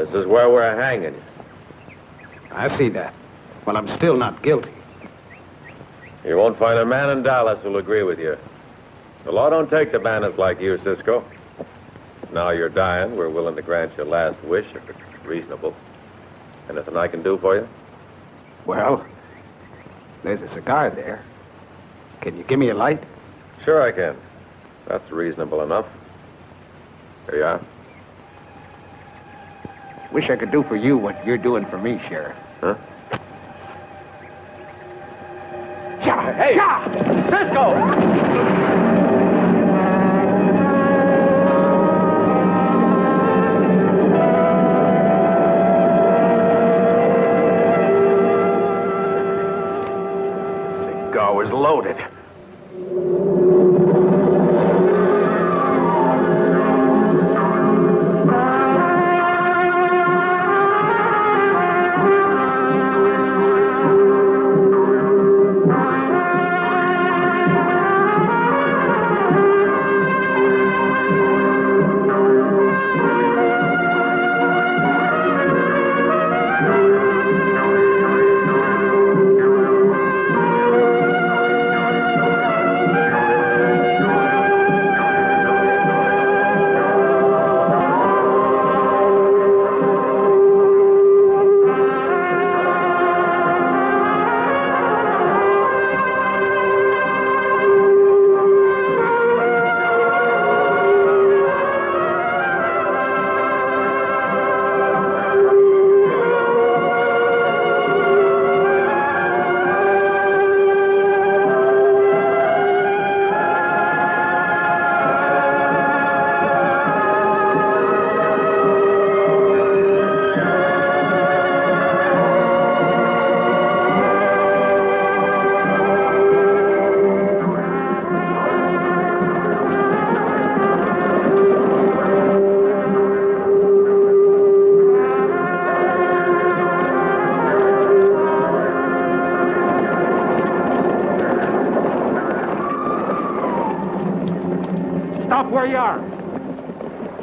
This is where we're hanging you. I see that. Well, I'm still not guilty. You won't find a man in Dallas who'll agree with you. The law don't take to bandits like you, Cisco. Now you're dying, we're willing to grant your last wish if it's reasonable. Anything I can do for you? Well, there's a cigar there. Can you give me a light? Sure I can. That's reasonable enough. Here you are. Wish I could do for you what you're doing for me, Sheriff. Huh? Hey! Cisco! Was loaded. Stop where you are.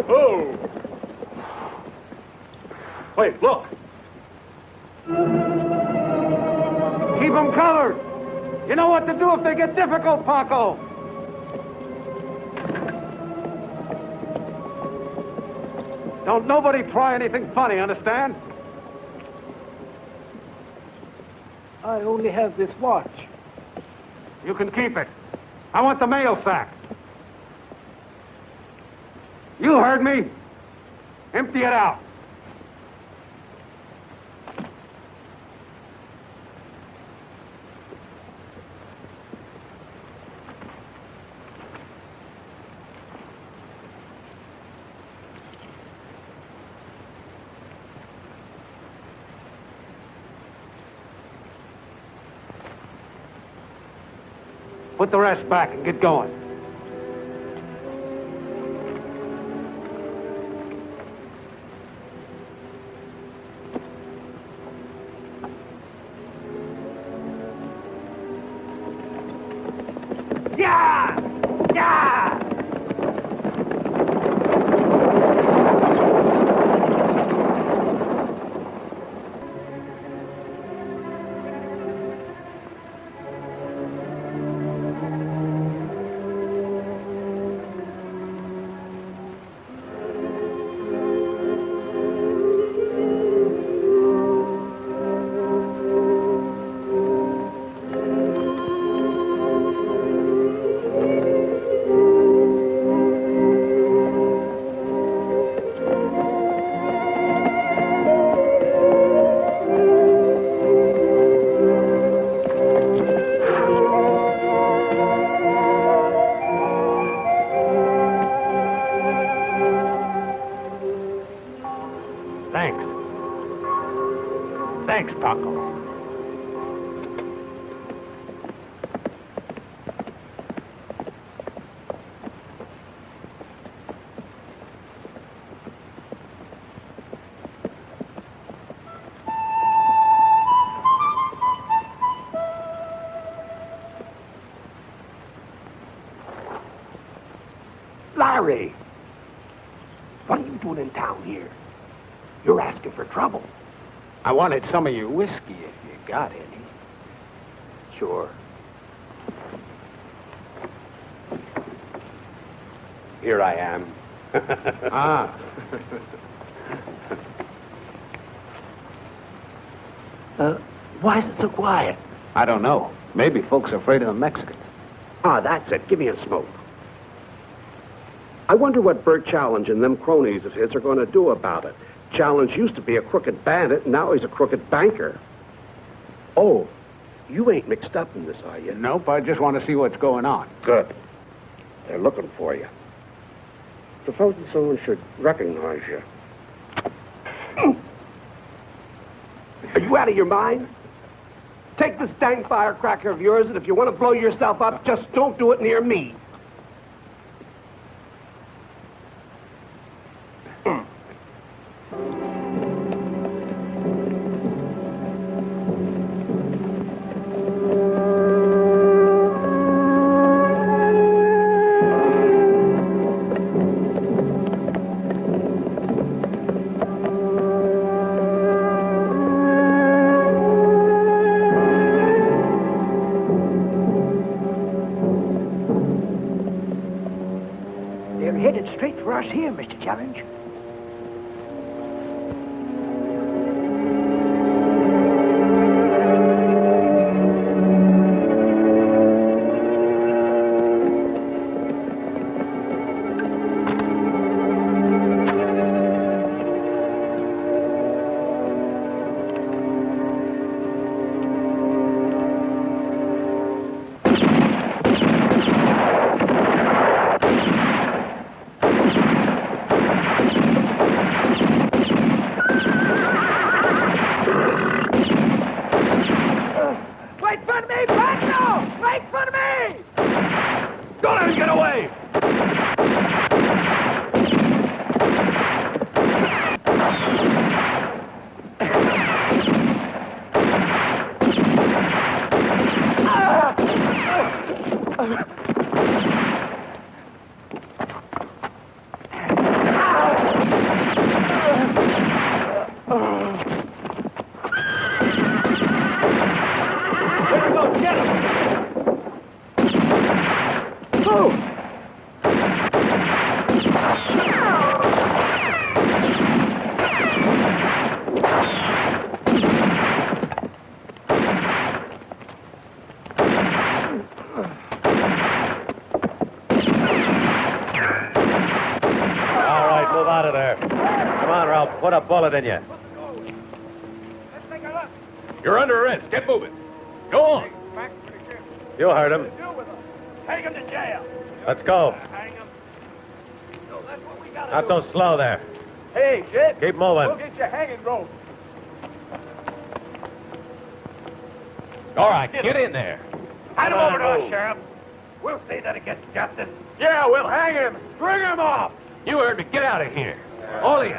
Oh! Wait, look. Keep them covered. You know what to do if they get difficult, Paco. Don't nobody try anything funny, understand? I only have this watch. You can keep it. I want the mail sack. You heard me. Empty it out. Put the rest back and get going. Yeah! Yeah! Thanks, Paco. Larry, what are you doing in town here? You're asking for trouble. I wanted some of your whiskey if you got any. Sure. Here I am. Ah. Why is it so quiet? I don't know. Maybe folks are afraid of the Mexicans. Ah, that's it. Give me a smoke. I wonder what Bert Challenge and them cronies of his are going to do about it. Challenge used to be a crooked bandit, and now he's a crooked banker. Oh, you ain't mixed up in this, are you? Nope, I just want to see what's going on. Good. They're looking for you. Supposing someone should recognize you. Are you out of your mind? Take this dang firecracker of yours, and if you want to blow yourself up, just don't do it near me. They're headed straight for us here, Mr. Challenge. Wait for me, Pancho! Wait for me! Don't let him get away! Move out of there. Come on, or I'll put a bullet in you. Let's take a look. You're under arrest. Get moving. Go on. Back to the ship. You heard him. Deal with them. Take him to jail. Let's go. Hang him. No, that's what we gotta Not do. so slow there. Hey, Jed. Keep moving. We'll get your hanging rope. All right, get in there. Hand him Come over to on, us, move. Sheriff. We'll see that it gets justice. Yeah, we'll hang him. Bring him off. You heard me. Get out of here. All of you.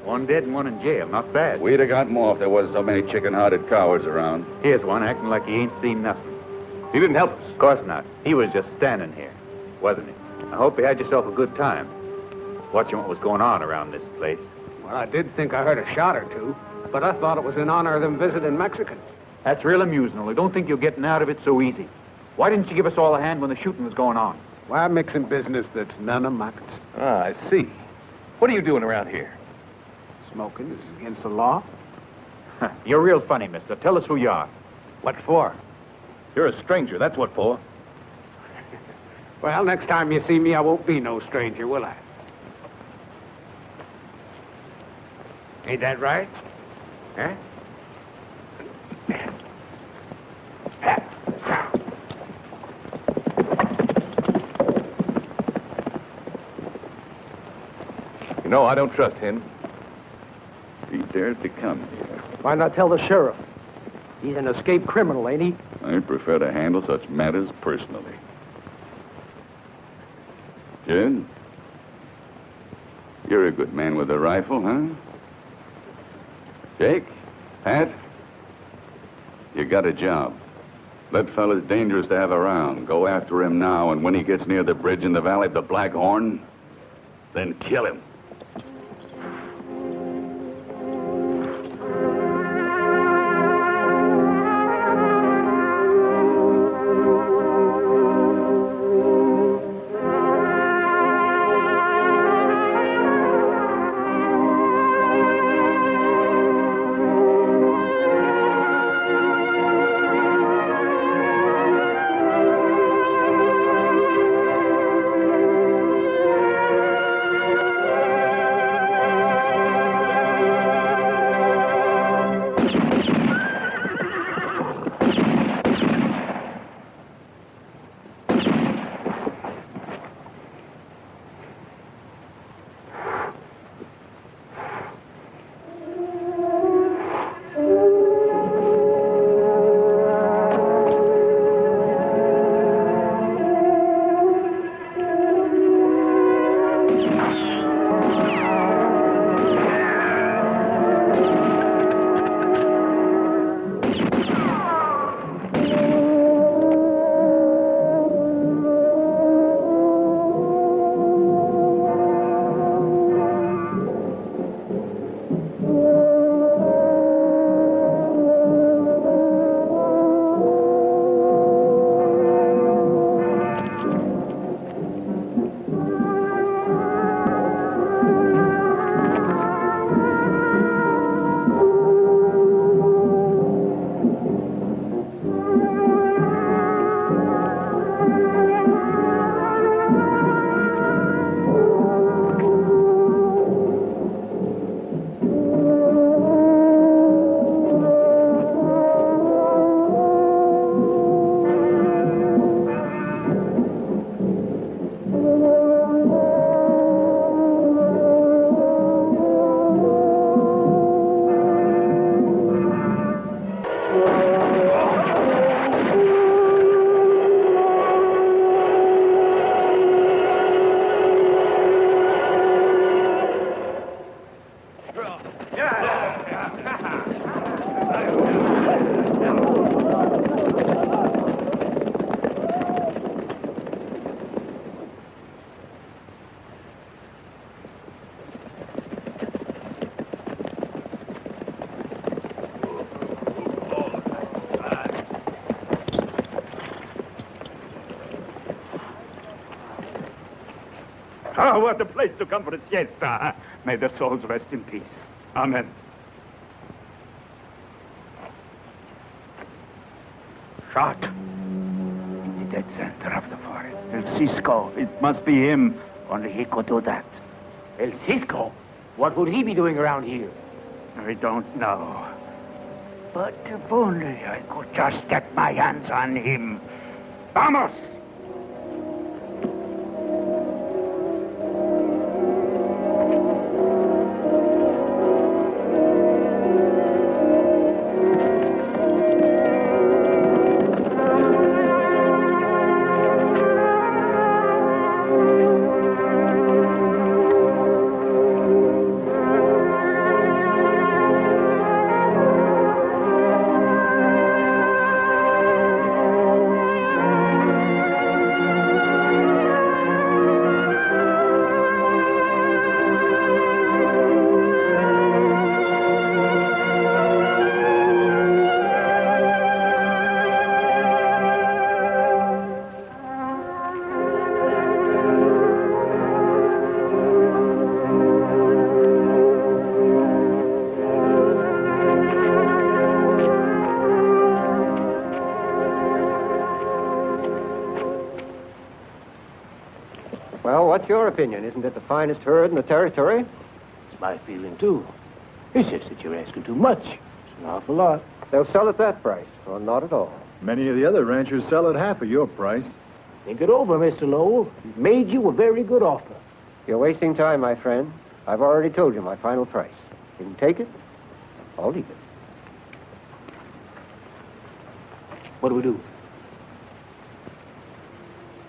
One dead and one in jail. Not bad. We'd have got more if there wasn't so many chicken-hearted cowards around. Here's one acting like he ain't seen nothing. He didn't help us. Of course not. He was just standing here, wasn't he? I hope you had yourself a good time watching what was going on around this place. Well, I did think I heard a shot or two, but I thought it was in honor of them visiting Mexicans. That's real amusing, only don't think you're getting out of it so easy. Why didn't you give us all a hand when the shooting was going on? Why, I'm mixing business that's none of my concern. Ah, I see. What are you doing around here? Smoking is against the law. You're real funny, mister. Tell us who you are. What for? You're a stranger. That's what for. Well, next time you see me, I won't be no stranger, will I? Ain't that right? Huh? You know, I don't trust him. He dared to come here. Why not tell the sheriff? He's an escaped criminal, ain't he? I prefer to handle such matters personally. Jed? You're a good man with a rifle, huh? Jake? Pat? You got a job. That fella's dangerous to have around. Go after him now, and when he gets near the bridge in the valley of the Black Horn, then kill him. what a place to come for a siesta. May their souls rest in peace. Amen. Shot. In the dead center of the forest. El Cisco. It must be him. Only he could do that. El Cisco? What would he be doing around here? I don't know. But if only I could just get my hands on him. Vamos! Well, what's your opinion? Isn't it the finest herd in the territory? It's my feeling, too. It's just that you're asking too much. It's an awful lot. They'll sell at that price, or not at all. Many of the other ranchers sell at half of your price. Think it over, Mr. Lowell. We've made you a very good offer. You're wasting time, my friend. I've already told you my final price. You can take it, I'll leave it. What do we do?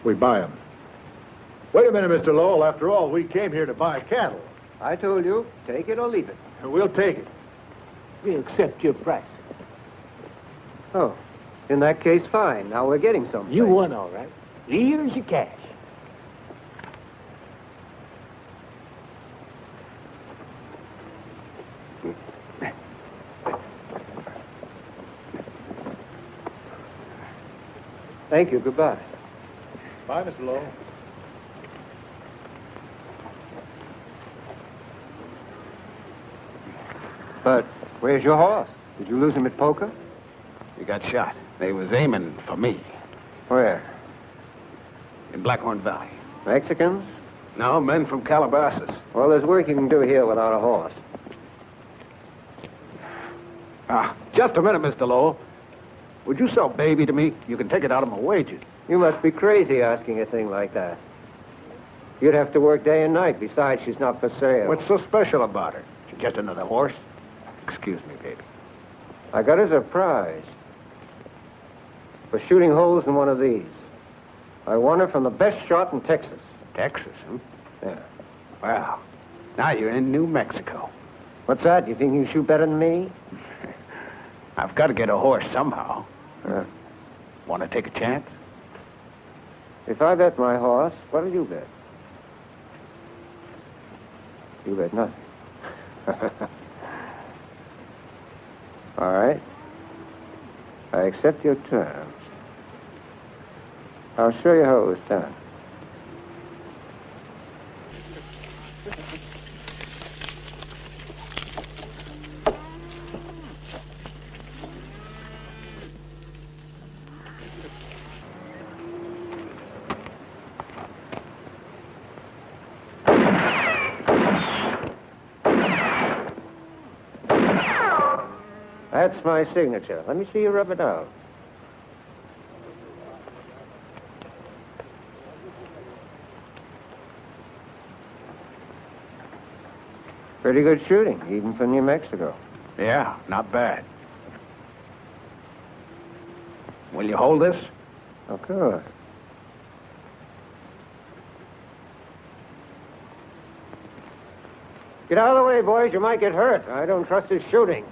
We buy them. Wait a minute, Mr. Lowell. After all, we came here to buy cattle. I told you, take it or leave it. We'll take it. We accept your price. Oh, in that case, fine. Now we're getting something. You won, all right. Here's your cash. Thank you. Goodbye. Bye, Mr. Lowell. But where's your horse? Did you lose him at poker? He got shot. They was aiming for me Where? in Blackhorn Valley. Mexicans? No, men from Calabasas. Well, there's work you can do here without a horse. Just a minute, Mr. Lowell. Would you sell Baby to me? You can take it out of my wages. You must be crazy asking a thing like that. You'd have to work day and night. Besides, she's not for sale. What's so special about her? She's just another horse. Excuse me, baby. I got her as a prize for shooting holes in one of these. I won her from the best shot in Texas. Texas, huh? Yeah. Well, now you're in New Mexico. What's that? You think you can shoot better than me? I've got to get a horse somehow. Yeah. Want to take a chance? If I bet my horse, what'll you bet? You bet nothing. All right. I accept your terms. I'll show you how it was done. That's my signature. Let me see you rub it out. Pretty good shooting, even for New Mexico. Yeah, not bad. Will you hold this? Of course. Get out of the way, boys. You might get hurt. I don't trust his shooting.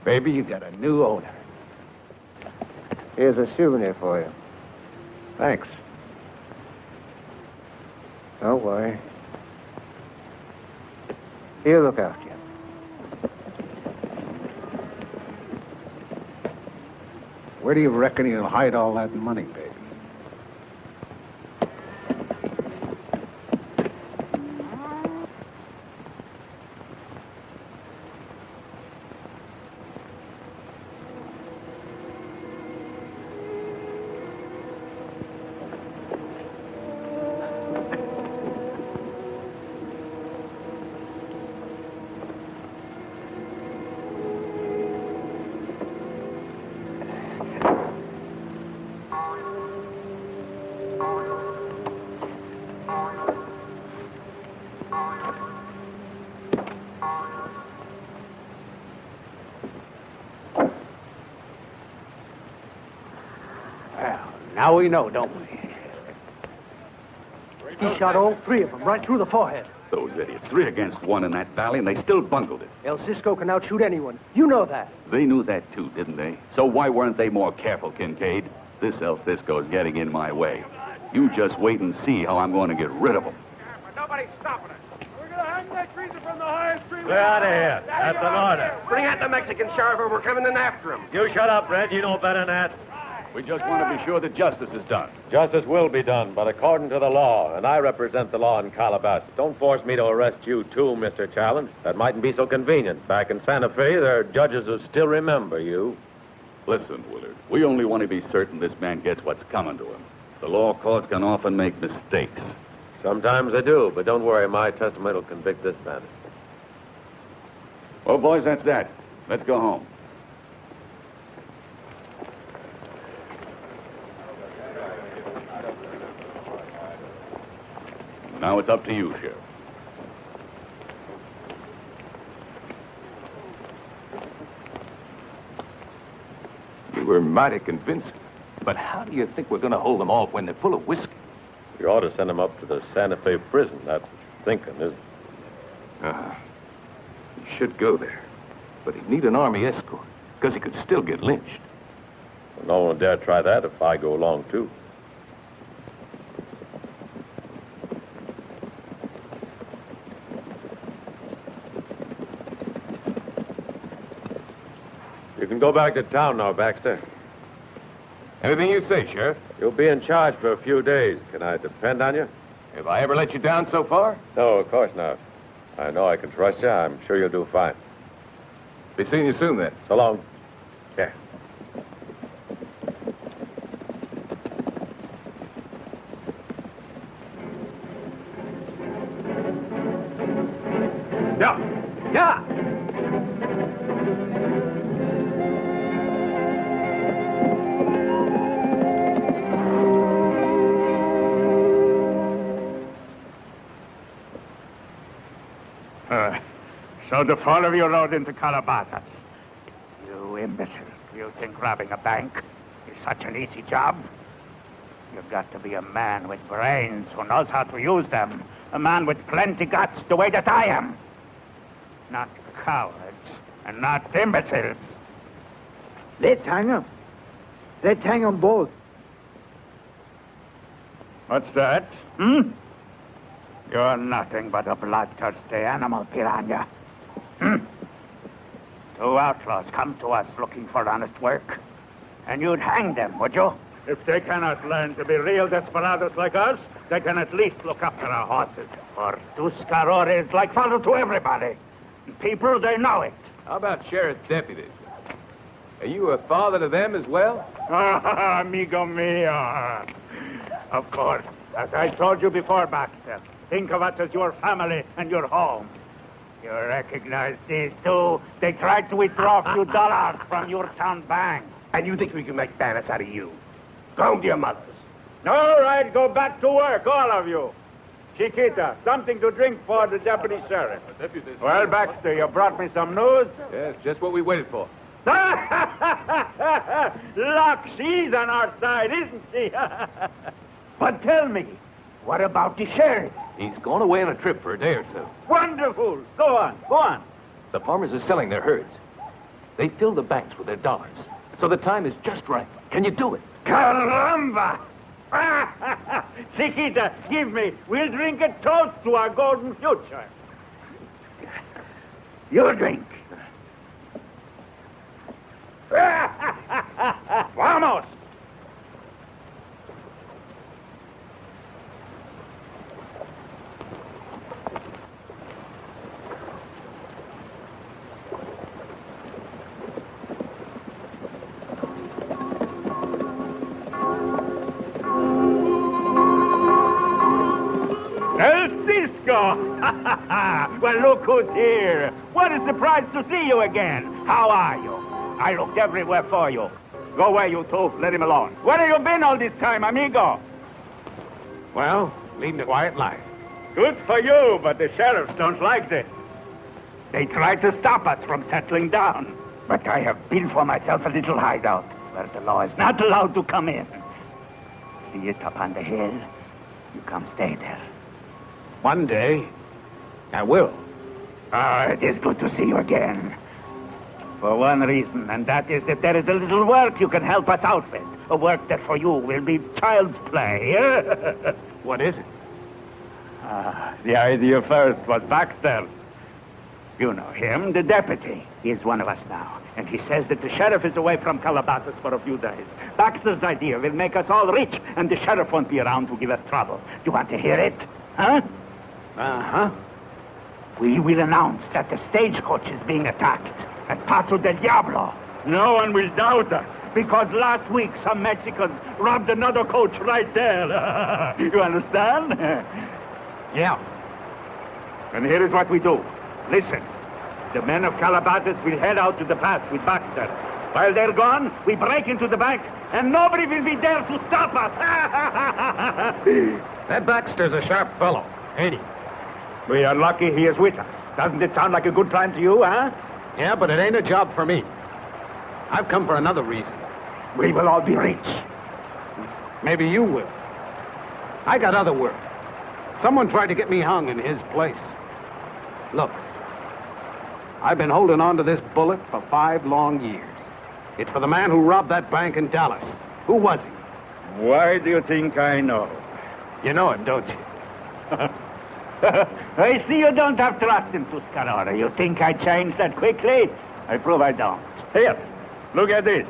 Baby, you got a new owner. Here's a souvenir for you. Thanks. Don't worry. He'll look after you. Where do you reckon he'll hide all that money, baby? Now we know, don't we? He shot all three of them right through the forehead. Those idiots. 3 against 1 in that valley, and they still bungled it. El Cisco can outshoot anyone. You know that. They knew that too, didn't they? So why weren't they more careful, Kincaid? This El Cisco's getting in my way. You just wait and see how I'm going to get rid of him. Nobody's stopping us. We're going to hang that greaser from the highest tree. Clear out of here. That's an order. Bring out the Mexican sheriff or we're coming in after him. You shut up, Red. You know better than that. We just want to be sure that justice is done. Justice will be done, but according to the law, and I represent the law in Calabasas. Don't force me to arrest you, too, Mr. Challenge. That mightn't be so convenient. Back in Santa Fe, there are judges who still remember you. Listen, Willard, we only want to be certain this man gets what's coming to him. The law courts can often make mistakes. Sometimes they do, but don't worry, my testimony will convict this man. Well, boys, that's that. Let's go home. Now it's up to you, Sheriff. You were mighty convincing. But how do you think we're going to hold them off when they're full of whiskey? You ought to send him up to the Santa Fe prison. That's thinking, isn't it? He should go there. But he'd need an army escort, because he could still get lynched. Well, no one will dare try that if I go along, too. You can go back to town now, Baxter. Anything you say, Sheriff. You'll be in charge for a few days. Can I depend on you? Have I ever let you down so far? No, of course not. I know I can trust you. I'm sure you'll do fine. Be seeing you soon, then. So long. Yeah. Yeah. Yeah. So the four of you rode into Calabasas. You imbecile. You think robbing a bank is such an easy job? You've got to be a man with brains who knows how to use them. A man with plenty guts the way that I am. Not cowards and not imbeciles. Let's hang them. Let's hang them both. What's that? Hmm? You're nothing but a bloodthirsty animal, piranha. Hmm? 2 outlaws come to us looking for honest work. And you'd hang them, would you? If they cannot learn to be real desperados like us, they can at least look after our horses. For Tuscarora is like father to everybody. And people, they know it. How about sheriff's deputies? Are you a father to them as well? Amigo mio. Of course. As I told you before, Baxter, think of us as your family and your home. You recognize these two? They tried to withdraw a few dollars from your town bank. And you think we can make bandits out of you? Go home to your mothers. All right, go back to work, all of you. Chiquita, something to drink for the deputy sheriff. Well, Baxter, you brought me some news? Yes, just what we waited for. Luck, she's on our side, isn't she? But tell me, what about the sheriff? He's gone away on a trip for a day or so. Wonderful. Go on, go on. The farmers are selling their herds. They fill the banks with their dollars. So the time is just right. Can you do it? Caramba! Chiquita, give me. We'll drink a toast to our golden future. You drink. Vamos! El Cisco! Well, look who's here. What a surprise to see you again. How are you? I looked everywhere for you. Go away, you two. Let him alone. Where have you been all this time, amigo? Well, leading a quiet life. Good for you, but the sheriffs don't like this. They try to stop us from settling down. But I have built for myself a little hideout where the law is not allowed to come in. See it up on the hill? You come stay there. One day, I will. It is good to see you again. For one reason, and that is that there is a little work you can help us out with. A work that for you will be child's play. What is it? The idea first was Baxter. You know him, the deputy. He is one of us now. And he says that the sheriff is away from Calabasas for a few days. Baxter's idea will make us all rich, and the sheriff won't be around to give us trouble. You want to hear it? Huh? Uh-huh. We will announce that the stagecoach is being attacked at Paso del Diablo. No one will doubt us, because last week some Mexicans robbed another coach right there. You understand? Yeah. And here is what we do. Listen, the men of Calabasas will head out to the pass with Baxter. While they're gone, we break into the bank, and nobody will be there to stop us. That Baxter's a sharp fellow, ain't he? We are lucky he is with us. Doesn't it sound like a good plan to you, huh? Yeah, but it ain't a job for me. I've come for another reason. We will all be rich. Maybe you will. I got other work. Someone tried to get me hung in his place. Look, I've been holding on to this bullet for 5 long years. It's for the man who robbed that bank in Dallas. Who was he? Why do you think I know? You know him, don't you? I see you don't have trust in Tuscarora. You think I changed that quickly? I prove I don't. Here, look at this.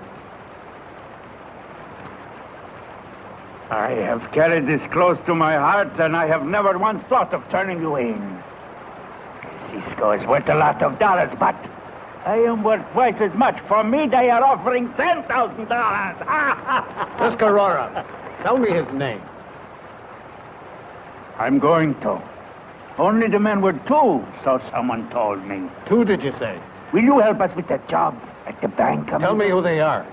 I have carried this close to my heart, and I have never once thought of turning you in. Cisco is worth a lot of dollars, but I am worth twice as much. For me, they are offering $10,000. Tuscarora, tell me his name. I'm going to. Only the men were 2, so someone told me. 2, did you say? Will you help us with that job at the bank? Tell me who they are.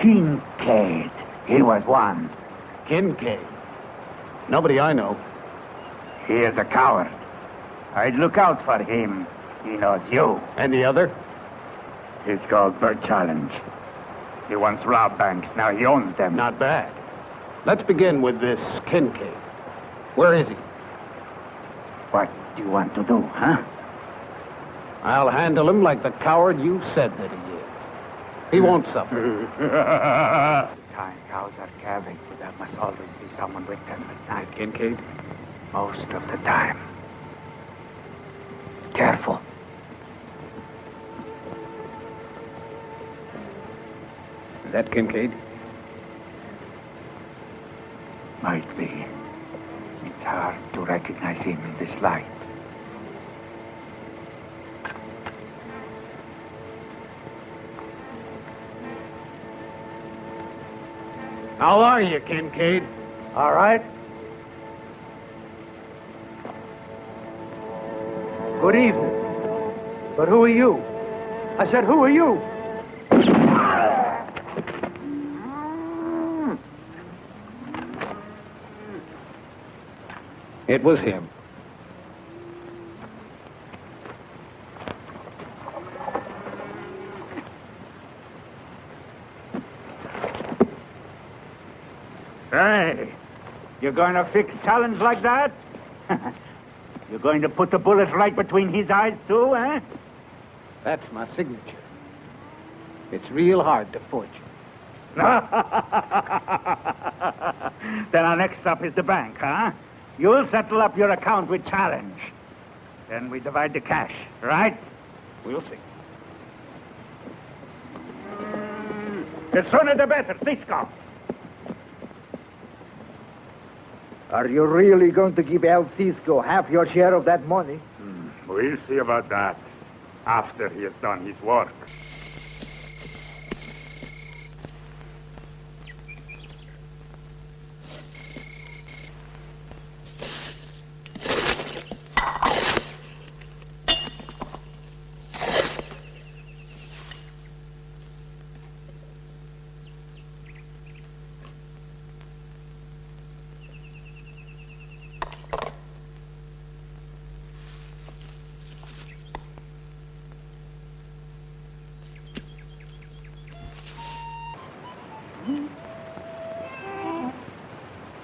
Kincaid. He was one. Kincaid. Nobody I know. He is a coward. I'd look out for him. He knows you. And the other? He's called Burt Challenge. He once robbed banks. Now he owns them. Not bad. Let's begin with this Kincaid. Where is he? What do you want to do, huh? I'll handle him like the coward you said that he is. He won't suffer. Time cows are calving, but there must always be someone with them at night. Kincaid? Most of the time. Careful. Is that Kincaid? Might be. It's hard to recognize him in this light. How are you, Kincaid? All right. Good evening. But who are you? I said, who are you? It was him. Hey, you're going to fix Challenge like that? You're going to put the bullet right between his eyes, too, eh? That's my signature. It's real hard to forge. Then our next stop is the bank, huh? You'll settle up your account with Challenge. Then we divide the cash, right? We'll see. The sooner the better, Cisco. Are you really going to give El Cisco half your share of that money? We'll see about that after he has done his work.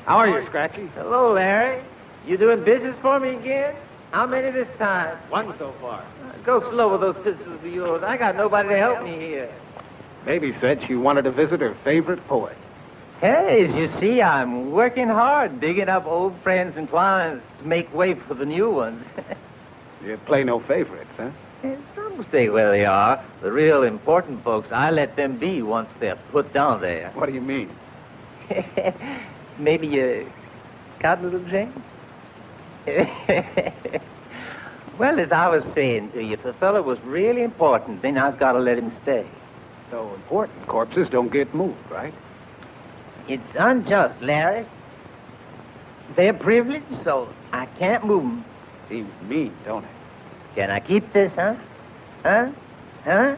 How are you, Scratchy? Hello, Larry. You doing business for me again? How many this time? One so far. Go slow with those pistols of yours. I got nobody to help me here. Baby said she wanted to visit her favorite poet. Hey, as you see, I'm working hard, digging up old friends and clients to make way for the new ones. You play no favorites, huh? Some stay where they are. The real important folks, I let them be once they're put down there. What do you mean? Maybe you got a little drink? Well, as I was saying to you, if the fellow was really important, then I've got to let him stay. So important. Corpses don't get moved, right? It's unjust, Larry. They're privileged, so I can't move them. Seems mean, don't it? Can I keep this, huh? Huh?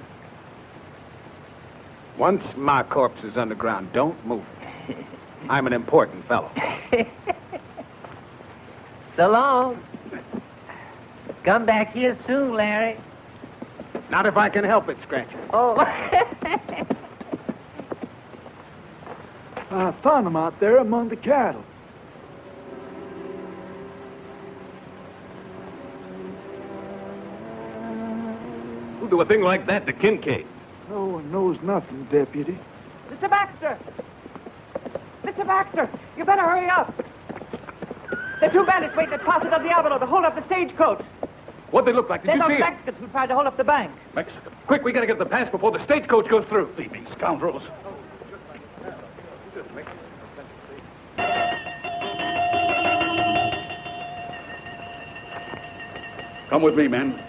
Once my corpse is underground, don't move it. I'm an important fellow. So long. Come back here soon, Larry. Not if I can help it, Scratcher. Oh. I found him out there among the cattle. Who'd do a thing like that to Kincaid? No one knows nothing, Deputy. Mr. Baxter! Mr. Baxter, you better hurry up. The two bandits waiting at Plaza del Diablo to hold up the stagecoach. What'd they look like? Did They're you see those them? Mexicans who tried to hold up the bank. Mexican. Quick, we gotta get the pass before the stagecoach goes through. Thieving scoundrels. Come with me, men.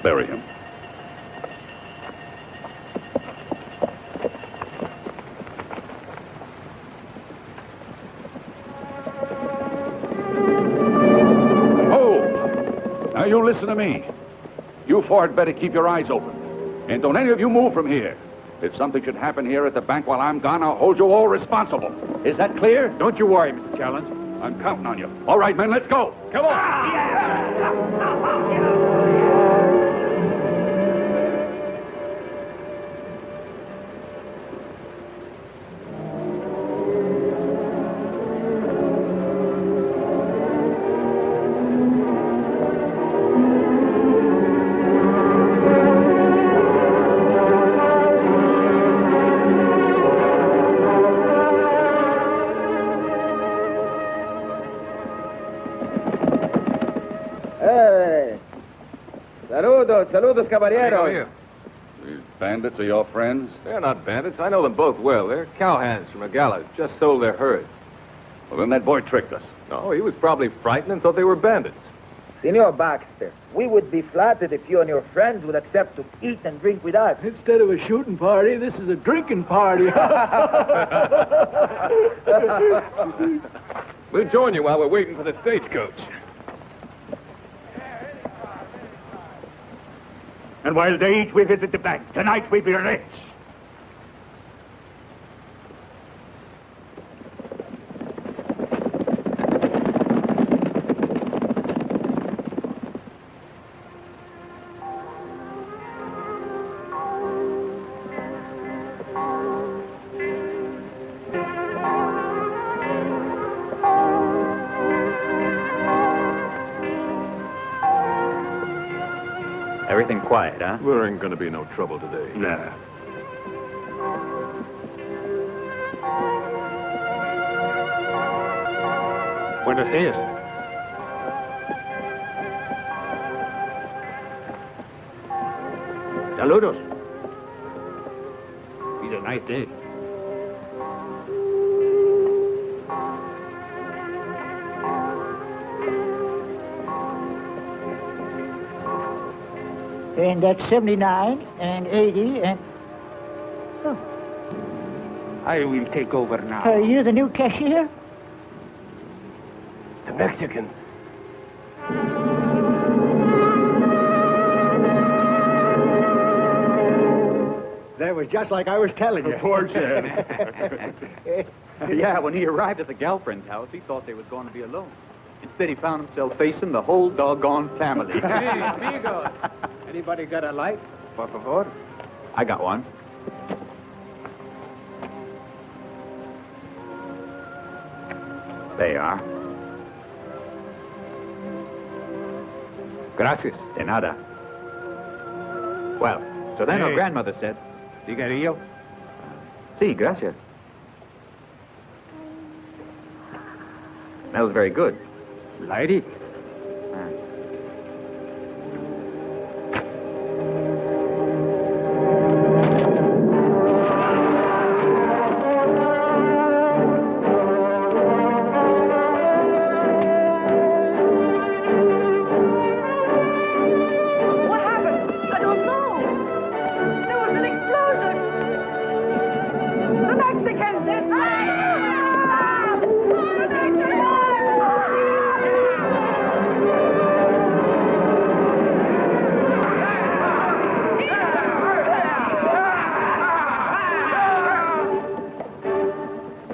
Bury him. Oh! Now you listen to me. You four had better keep your eyes open. And don't any of you move from here. If something should happen here at the bank while I'm gone, I'll hold you all responsible. Is that clear? Don't you worry, Mr. Challenge. I'm counting on you. All right, men, let's go. Come on. Saludos, caballero. These bandits are your friends? They're not bandits. I know them both well. They're cowhands from Nogales. Just sold their herds. Well, then that boy tricked us. No, he was probably frightened and thought they were bandits. Senor Baxter, we would be flattered if you and your friends would accept to eat and drink with us. Instead of a shooting party, this is a drinking party. We'll join you while we're waiting for the stagecoach. And while they eat, we visit the bank. Tonight we be rich. Everything quiet, huh? There ain't gonna be no trouble today. Nah. Buenos dias. Saludos. It's a nice day. And that's 79 and 80 and... Oh. I will take over now. Are you the new cashier? The Mexicans. That was just like I was telling you. Poor Jed. Yeah, when he arrived at the girlfriend's house, he thought they was going to be alone. Instead, he found himself facing the whole doggone family. Hey, amigos. Anybody got a light? Por favor. I got one. There you are. Gracias. De nada. Well, so then our grandmother said, Cigarillo? Sí, gracias. Smells very good. Lighty? What happened? I don't know. There was an explosion. The Mexicans!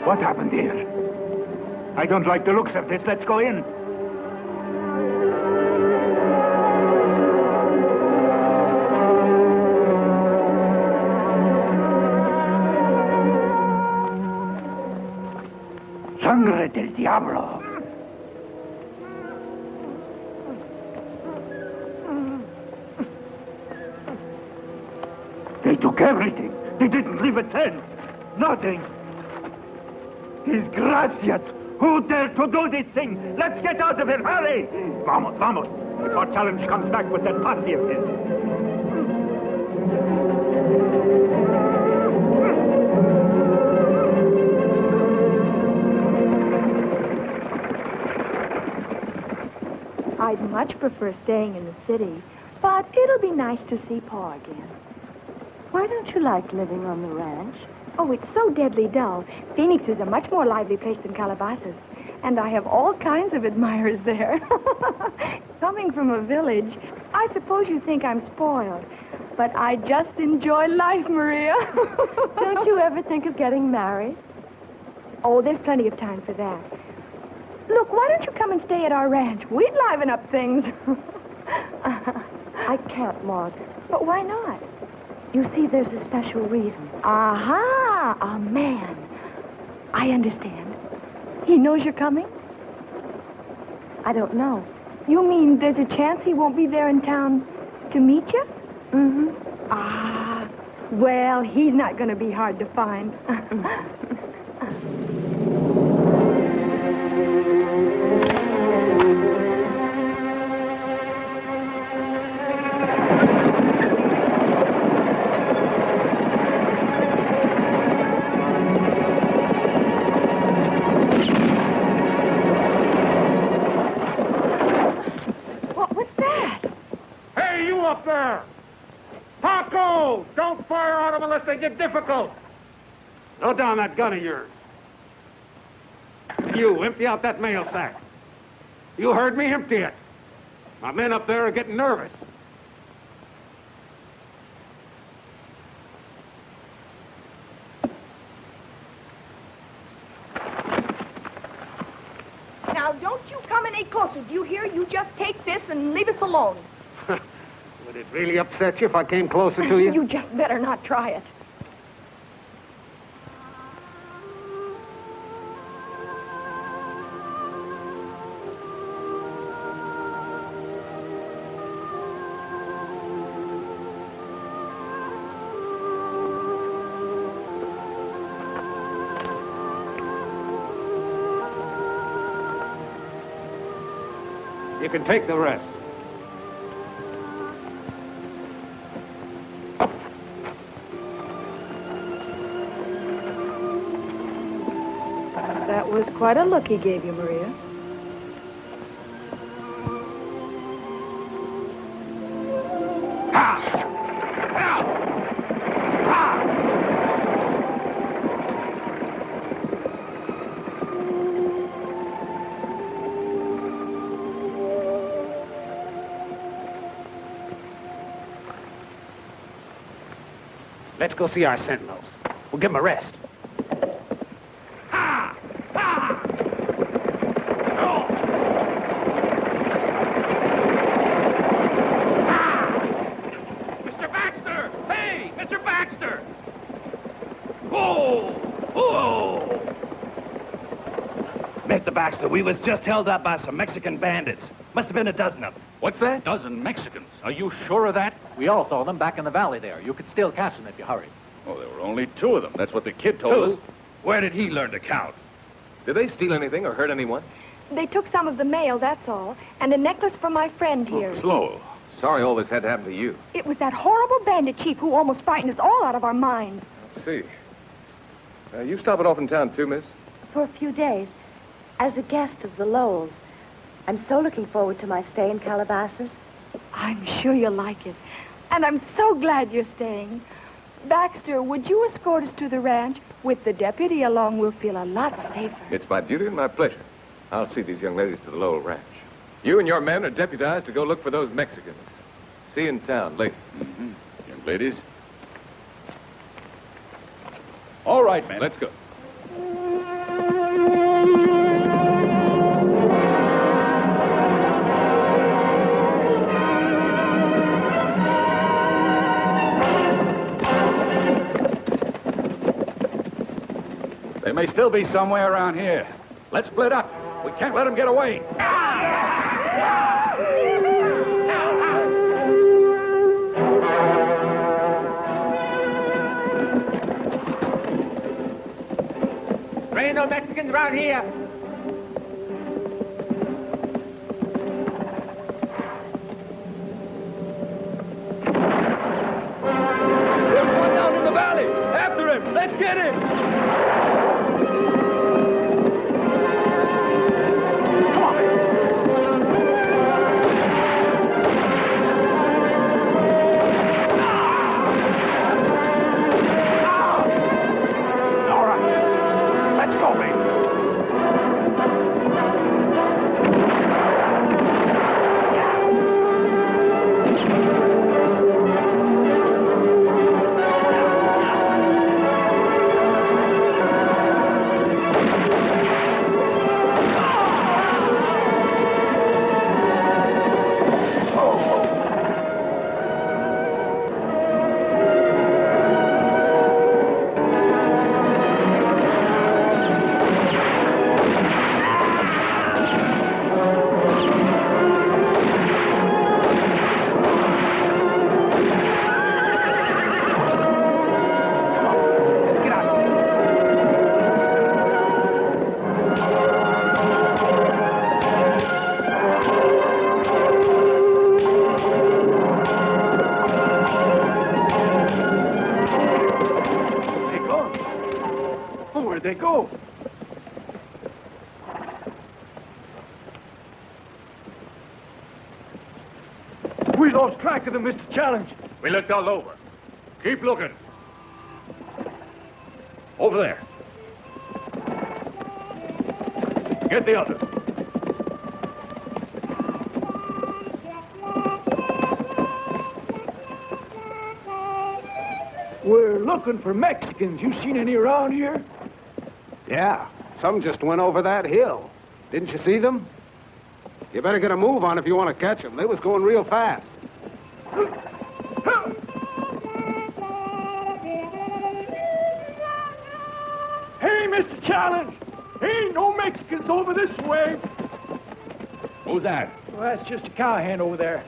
What happened here? I don't like the looks of this. Let's go in. Sangre del diablo. They took everything. They didn't leave a cent. Nothing. His gracias. Who dared to do this thing? Let's get out of here. Hurry. Vamos, vamos. Before Challenge comes back with that posse of his. I'd much prefer staying in the city, but it'll be nice to see Pa again. Why don't you like living on the ranch? Oh, it's so deadly dull. Phoenix is a much more lively place than Calabasas, and I have all kinds of admirers there. Coming from a village, I suppose you think I'm spoiled, but I just enjoy life, Maria. Don't you ever think of getting married? Oh, there's plenty of time for that. Look, why don't you come and stay at our ranch? We'd liven up things. I can't, Maud. But why not? You see, there's a special reason. Aha! A man. I understand. He knows you're coming? I don't know. You mean there's a chance he won't be there in town to meet you? Mm-hmm. Ah, well, he's not going to be hard to find. Up there! Paco! Don't fire on them unless they get difficult! Throw down that gun of yours. And you, empty out that mail sack. You heard me, empty it. My men up there are getting nervous. Now, don't you come any closer. Do you hear? You just take this and leave us alone. Would it really upset you if I came closer to you? You just better not try it. You can take the rest. That was quite a look he gave you, Maria. Let's go see our sentinels. We'll give them a rest. Mr. Baxter! Hey, Mr. Baxter! Whoa! Whoa! Mr. Baxter, we was just held up by some Mexican bandits. Must have been a dozen of them. What's that? Dozen Mexicans. Are you sure of that? We all saw them back in the valley there. You could still catch them if you hurried. Oh, there were only 2 of them. That's what the kid told us. Where did he learn to count? Did they steal anything or hurt anyone? They took some of the mail, that's all, and a necklace from my friend here. Slow. Sorry all this had to happen to you. It was that horrible bandit chief who almost frightened us all out of our minds. Let's see. You stopping off in town too, miss? For a few days, as a guest of the Lowells. I'm so looking forward to my stay in Calabasas. I'm sure you'll like it. And I'm so glad you're staying. Baxter, would you escort us to the ranch? With the deputy along, we'll feel a lot safer. It's my duty and my pleasure. I'll see these young ladies to the Lowell Ranch. You and your men are deputized to go look for those Mexicans. See you in town later. Mm-hmm. Young ladies. All right, men. Let's go. They may still be somewhere around here. Let's split up. We can't let them get away. There ain't no Mexicans around here. There's one down in the valley. After him. Let's get him. Where'd they go? We lost track of them, Mr. Challenge. We looked all over. Keep looking. Over there. Get the others. We're looking for Mexicans. You seen any around here? Yeah, some just went over that hill. Didn't you see them? You better get a move on if you want to catch them. They was going real fast. Hey, Mr. Challenge! Ain't no Mexicans over this way. Who's that? Well, that's just a cowhand over there.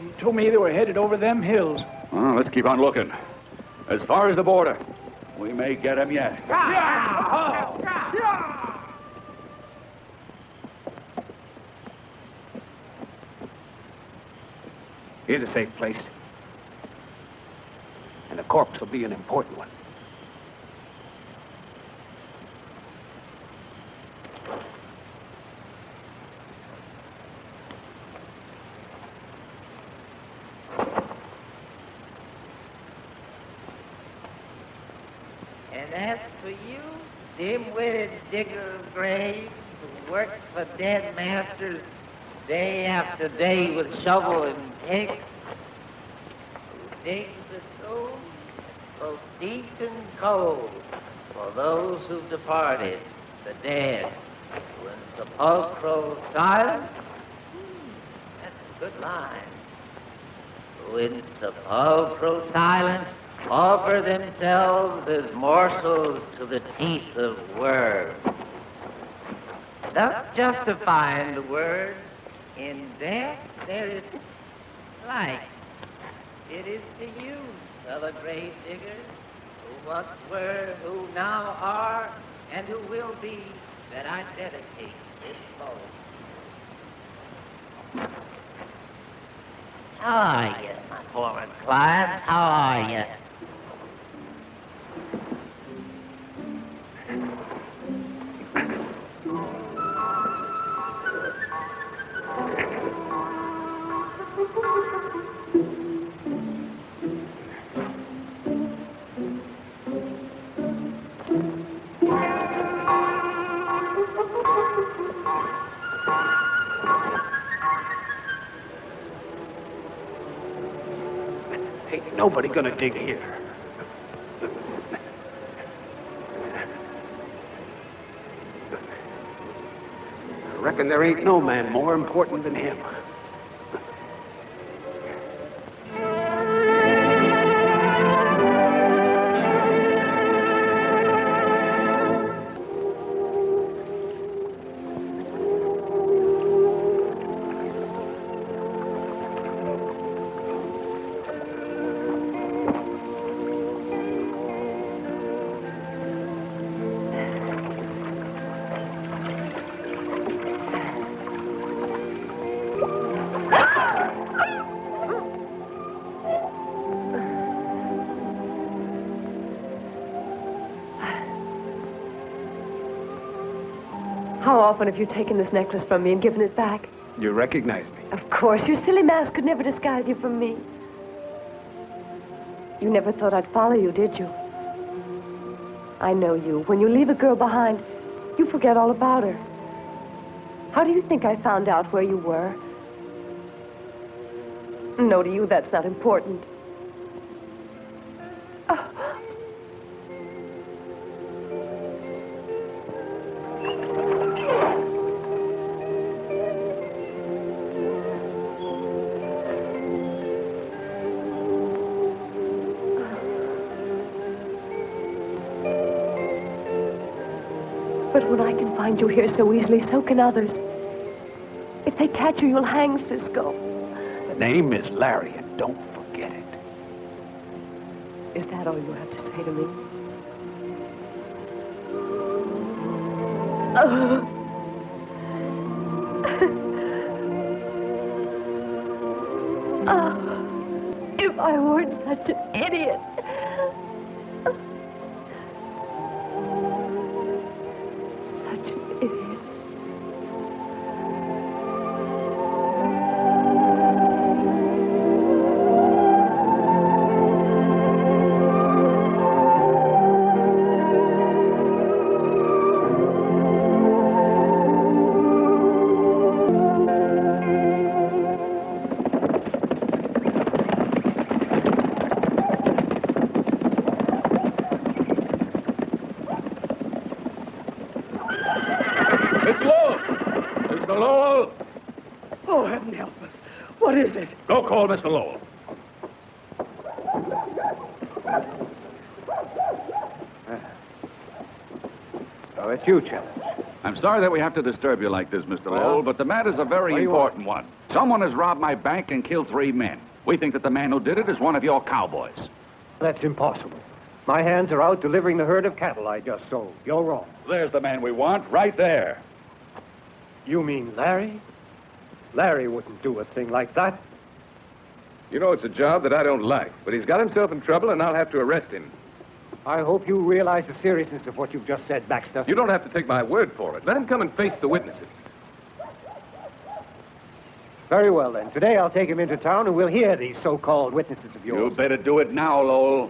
He told me they were headed over them hills. Well, let's keep on looking. As far as the border. We may get him yet. Here's a safe place. And the corpse will be an important one. And as for you, dim-witted digger of graves who works for dead masters day after day with shovel and pick, who digs the tomb both deep and cold for those who've departed, the dead, who in sepulchral silence, that's a good line, who in sepulchral silence offer themselves as morsels to the teeth of worms. Thus justifying the words, in death there is life. It is to you, fellow grave diggers, who once were, who now are, and who will be, that I dedicate this poem. How are you, my former clients? How are you? Ain't nobody gonna dig here. I reckon there ain't no man more important than him. How often have you taken this necklace from me and given it back? You recognize me? Of course. Your silly mask could never disguise you from me. You never thought I'd follow you, did you? I know you. When you leave a girl behind, you forget all about her. How do you think I found out where you were? No, to you, that's not important. But when I can find you here so easily, so can others. If they catch you, you'll hang, Cisco. The name is Larry, and don't forget it. Is that all you have to say to me? If I weren't such an idiot. Mr. Lowell! Oh, heaven help us. What is it? Go call Mr. Lowell. Oh, it's you, Challenge. I'm sorry that we have to disturb you like this, Mr. Lowell, but the matter's a very important one. Someone has robbed my bank and killed 3 men. We think that the man who did it is one of your cowboys. That's impossible. My hands are out delivering the herd of cattle I just sold. You're wrong. There's the man we want, right there. You mean Larry? Larry wouldn't do a thing like that. You know, it's a job that I don't like, but he's got himself in trouble, and I'll have to arrest him. I hope you realize the seriousness of what you've just said, Baxter. You don't have to take my word for it. Let him come and face the witnesses. Very well, then. Today I'll take him into town, and we'll hear these so-called witnesses of yours. You better do it now, Lowell.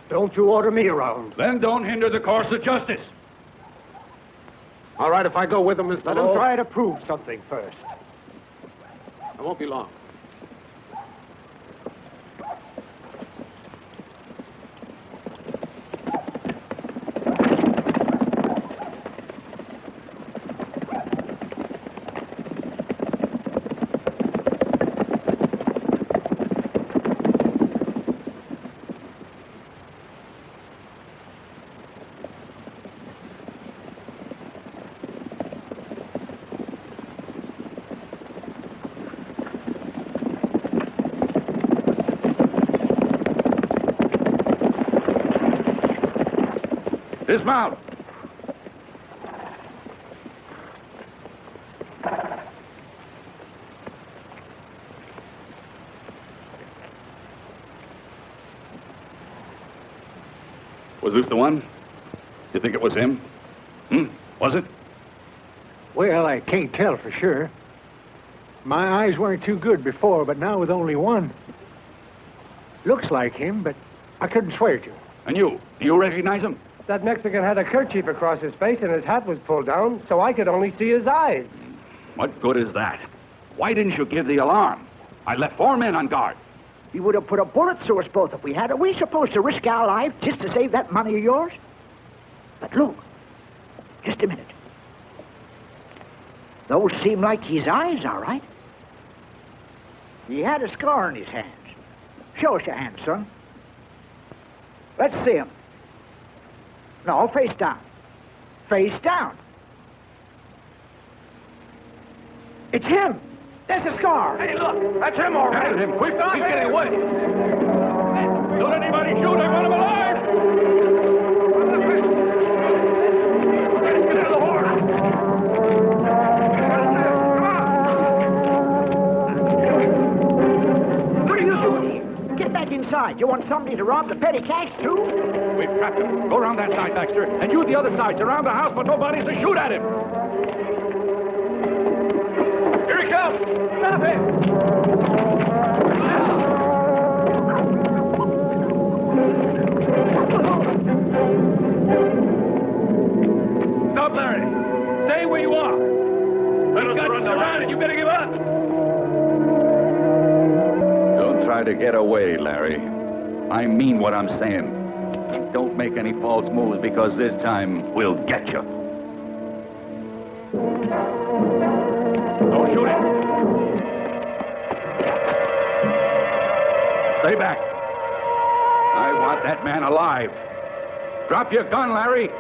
Don't you order me around. Then don't hinder the course of justice. All right, if I go with him, Mr. Let Lowell. him try to prove something first. I won't be long. Dismount. Was this the one? You think it was him? Was it? Well, I can't tell for sure. My eyes weren't too good before, but now with only one. Looks like him, but I couldn't swear to it. And you? Do you recognize him? That Mexican had a kerchief across his face, and his hat was pulled down, so I could only see his eyes. What good is that? Why didn't you give the alarm? I left 4 men on guard. He would have put a bullet through us both if we had. Are we supposed to risk our lives just to save that money of yours? But look, just a minute. Those seem like his eyes, all right. He had a scar on his hands. Show us your hands, son. Let's see him. No, face down. Face down. It's him. There's a scar. Hey, look. That's him, all right. Get him, quick. He's getting away. Don't anybody shoot. I want him alive. Get to the horse. What are you doing? Get back inside. You want somebody to rob the petty cash, too? We've trapped him. Go around that side, Baxter, and you the other side. Surround the house, but nobody's to shoot at him. Here he comes. Stop him. Stop, Larry. Stay where you are. We've got you surrounded. You better give up. Don't try to get away, Larry. I mean what I'm saying. Don't make any false moves, because this time we'll get you. Don't shoot him. Stay back. I want that man alive. Drop your gun, Larry.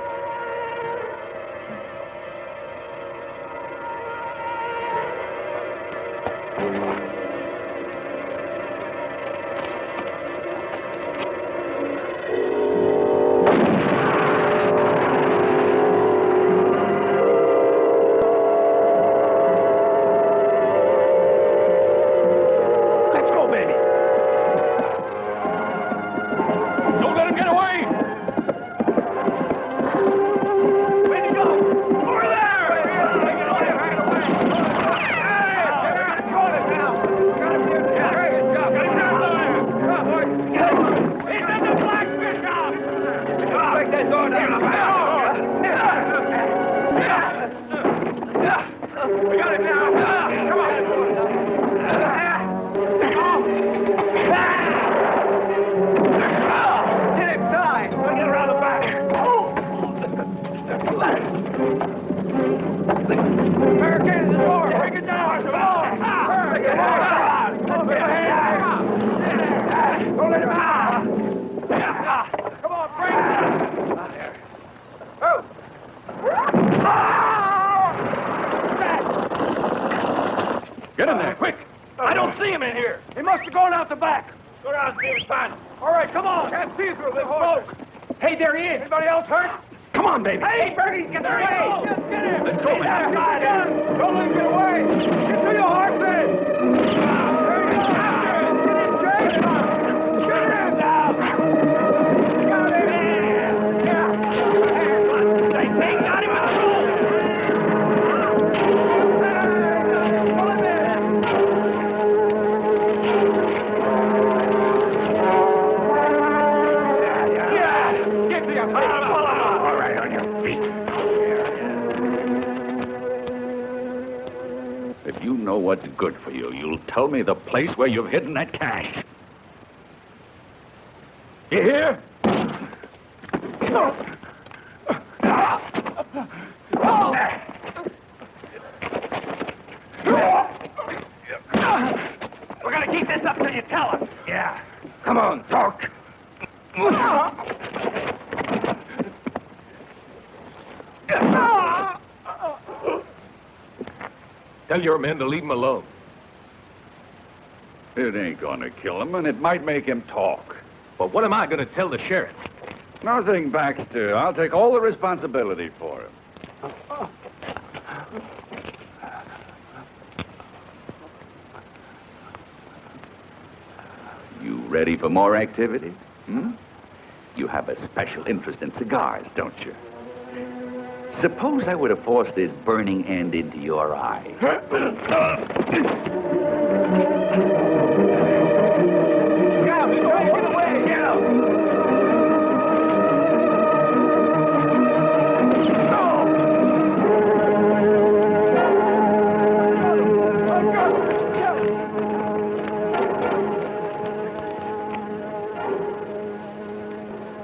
Get in there, quick! I don't see him in here. He must have gone out the back. Go down and see if it's fine. All right, come on. Can't see through this smoke. Hey, there he is. Anybody else hurt? Come on, baby. Hey, Bertie, get away. Just get him. Let's go, man. Don't let him get away. Get to your horses. what's good for you. You'll tell me the place where you've hidden that cash. You hear? We're gonna keep this up till you tell us. Yeah. Come on, talk. Tell your men to leave him alone. It ain't gonna kill him, and it might make him talk. But what am I going to tell the sheriff? Nothing, Baxter. I'll take all the responsibility for him. You ready for more activity? You have a special interest in cigars, don't you? Suppose I were to force this burning end into your eye.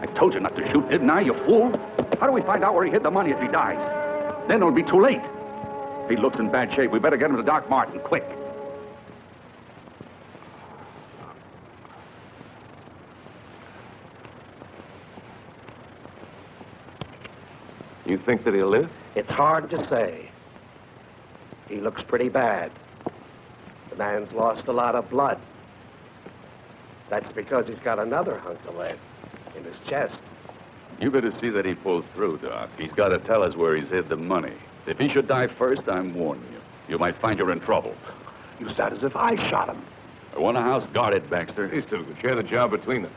I told you not to shoot, didn't I, you fool? How do we find out where he hid the money if he dies? Then it'll be too late. If he looks in bad shape, we better get him to Doc Martin, quick. You think that he'll live? It's hard to say. He looks pretty bad. The man's lost a lot of blood. That's because he's got another hunk of lead in his chest. You better see that he pulls through, Doc. He's got to tell us where he's hid the money. If he should die first, I'm warning you. You might find you're in trouble. You sound as if I shot him. I want a house guarded, Baxter. These two could share the job between them.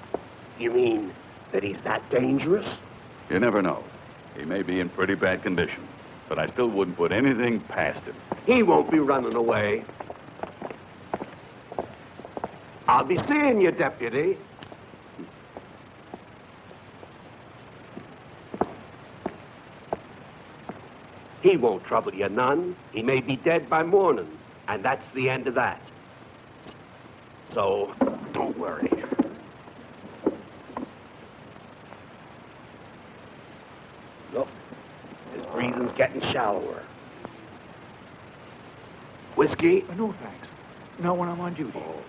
You mean that he's that dangerous? You never know. He may be in pretty bad condition, but I still wouldn't put anything past him. He won't be running away. I'll be seeing you, Deputy. He won't trouble you none. He may be dead by morning, and that's the end of that. So, don't worry. Look, his breathing's getting shallower. Whiskey? No, thanks. Not when I'm on duty. Oh.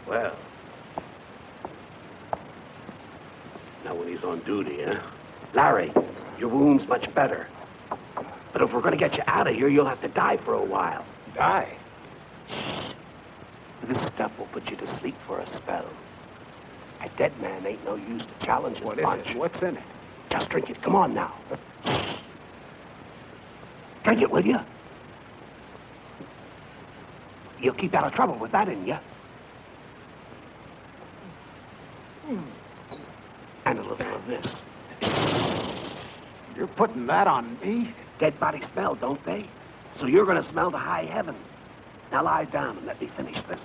Well, now when he's on duty, huh? Larry, your wound's much better. But if we're going to get you out of here, you'll have to die for a while. Die? Shh. This stuff will put you to sleep for a spell. A dead man ain't no use to challenge his What punch. is it? What's in it? Just drink it. Come on now. Drink it, will you? You'll keep out of trouble with that in you. And a little of this. You're putting that on me? Dead bodies smell, don't they? So you're going to smell the high heaven. Now lie down and let me finish this.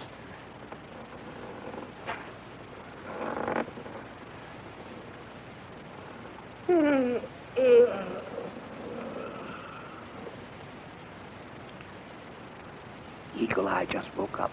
Eagle Eye just woke up.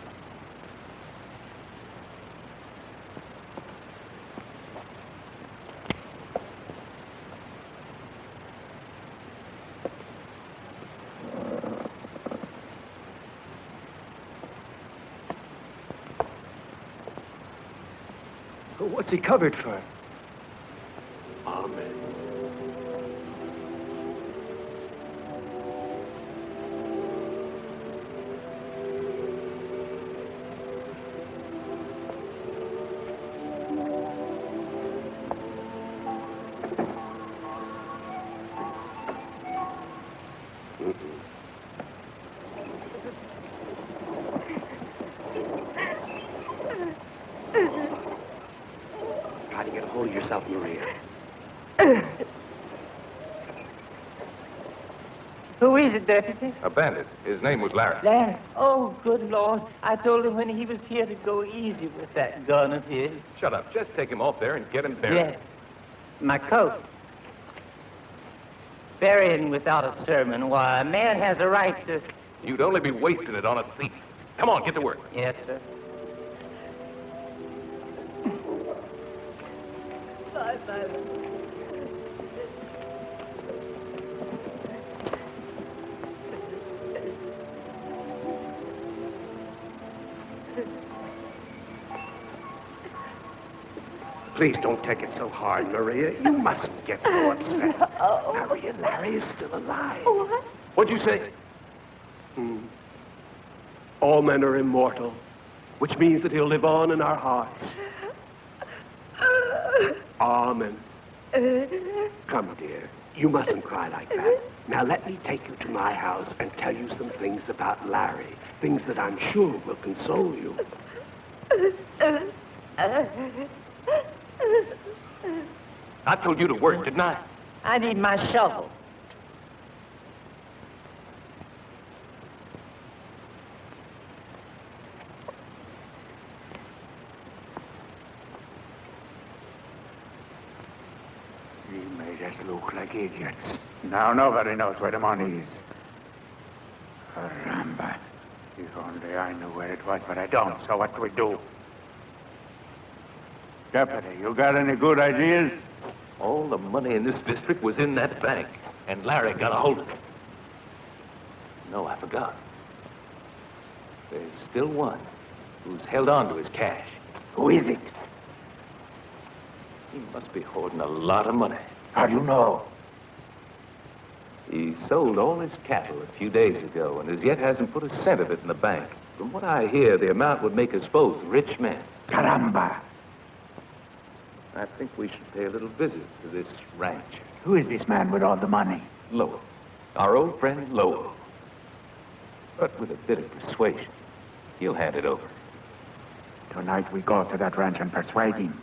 What's he covered for? Amen. Try to get a hold of yourself, Maria. Who is it, Deputy? A bandit. His name was Larry. Larry. Oh, good Lord. I told him when he was here to go easy with that gun of his. Shut up. Just take him off there and get him buried. Yes. My coat. Burying without a sermon. Why, a man has a right to... You'd only be wasting it on a thief. Come on, get to work. Yes, sir. Bye-bye. Please don't take it so hard, Maria. You mustn't get so upset. Maria, Larry is still alive. What? What'd you say? All men are immortal, which means that he'll live on in our hearts. Amen. Come, dear. You mustn't cry like that. Now let me take you to my house and tell you some things about Larry. Things that I'm sure will console you. I told you to work, didn't I? I need my shovel. He made us look like idiots. Now nobody knows where the money is. Caramba. If only I knew where it was, but I don't, so what do we do? Deputy, you got any good ideas? All the money in this district was in that bank, and Larry got a hold of it. No, I forgot. There's still one who's held on to his cash. Who is it? He must be hoarding a lot of money. How do you know? He sold all his cattle a few days ago, and as yet hasn't put a cent of it in the bank. From what I hear, the amount would make us both rich men. Caramba! I think we should pay a little visit to this ranch. Who is this man with all the money? Lowell. Our old friend Lowell. But with a bit of persuasion, he'll hand it over. Tonight we go to that ranch and persuade him.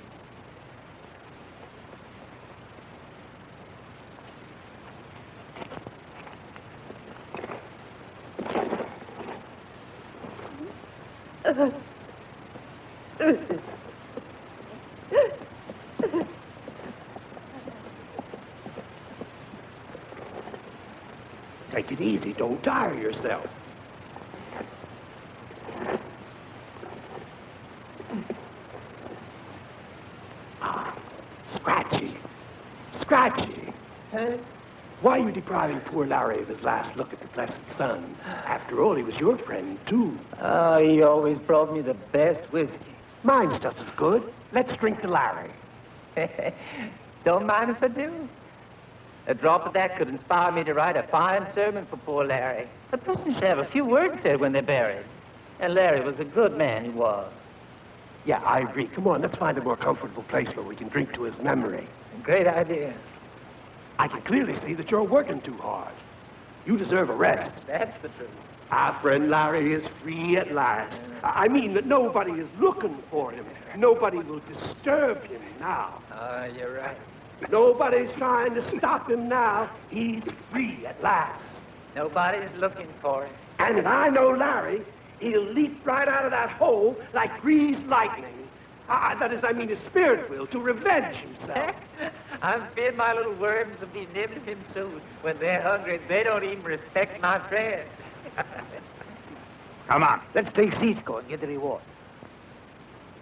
Take it easy. Don't tire yourself. Scratchy. Scratchy. Huh? Why are you depriving poor Larry of his last look at the blessed sun? After all, he was your friend, too. Oh, he always brought me the best whiskey. Mine's just as good. Let's drink to Larry. Don't mind if I do. A drop of that could inspire me to write a fine sermon for poor Larry. A person should have a few words said when they're buried. And Larry was a good man, he was. Yeah, I agree. Come on, let's find a more comfortable place where we can drink to his memory. Great idea. I can clearly see that you're working too hard. You deserve a rest. That's the truth. Our friend Larry is free at last. I mean that nobody is looking for him. Nobody will disturb him now. You're right. Nobody's trying to stop him now. He's free at last. Nobody's looking for him. And if I know Larry, he'll leap right out of that hole like greased lightning. That is, I mean, his spirit will, to revenge himself. I'm feared my little worms will be nibbling him soon. When they're hungry, they don't even respect my friends. Come on. Let's take Cisco and get the reward.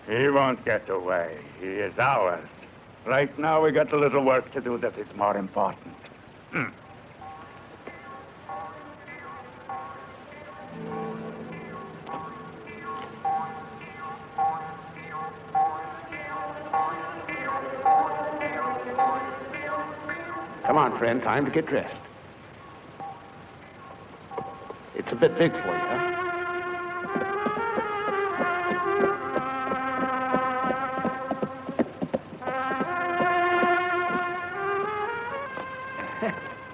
He won't get away. He is ours. Right now, we got a little work to do that is more important. Come on, friend, time to get dressed. It's a bit big for you, huh?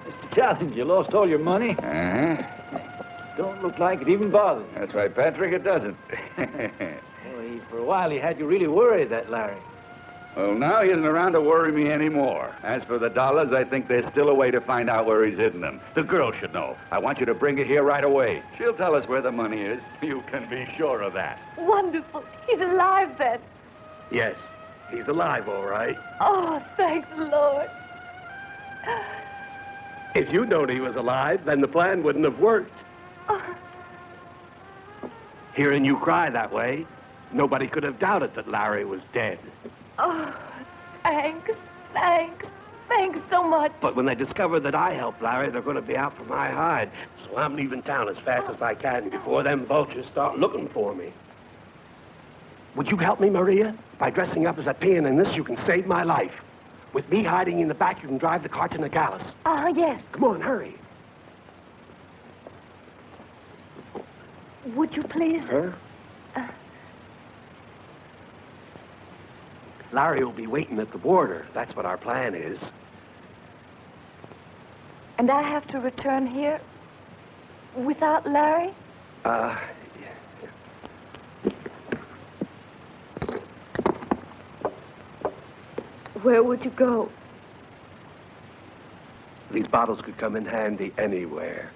Mr. Challenge, you lost all your money? Don't look like it even bothered you. That's right, Patrick, it doesn't. For a while, he had you really worried, that Larry. Well, now he isn't around to worry me anymore. As for the dollars, I think there's still a way to find out where he's hidden them. The girl should know. I want you to bring her here right away. She'll tell us where the money is. You can be sure of that. Wonderful. He's alive then. Yes, he's alive, all right. Oh, thank the Lord. If you'd known he was alive, then the plan wouldn't have worked. Oh. Hearing you cry that way, nobody could have doubted that Larry was dead. Oh, thanks, thanks so much. But when they discover that I helped Larry, they're going to be out for my hide. So I'm leaving town as fast as I can before them vultures start looking for me. Would you help me, Maria? By dressing up as a peon in this, you can save my life. With me hiding in the back, you can drive the cart to Nogales. Yes. Come on, hurry. Would you please? Huh? Larry will be waiting at the border. That's what our plan is. And I have to return here without Larry? Where would you go? These bottles could come in handy anywhere.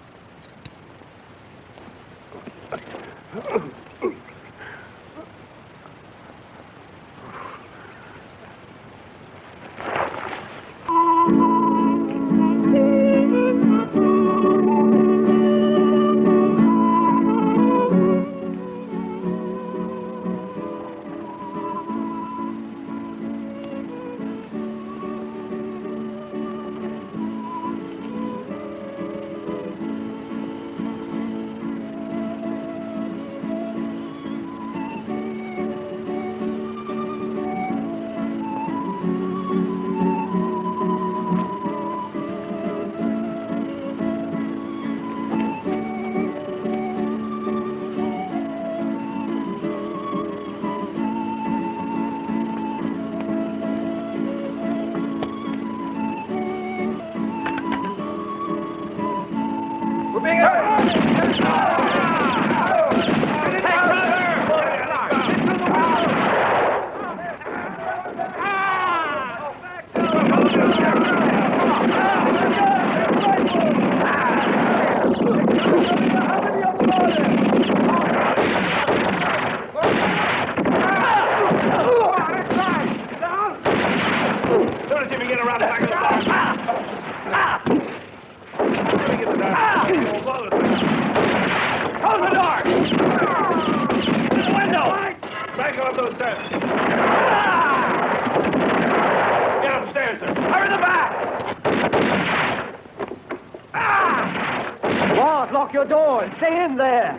Lock your door and stay in there.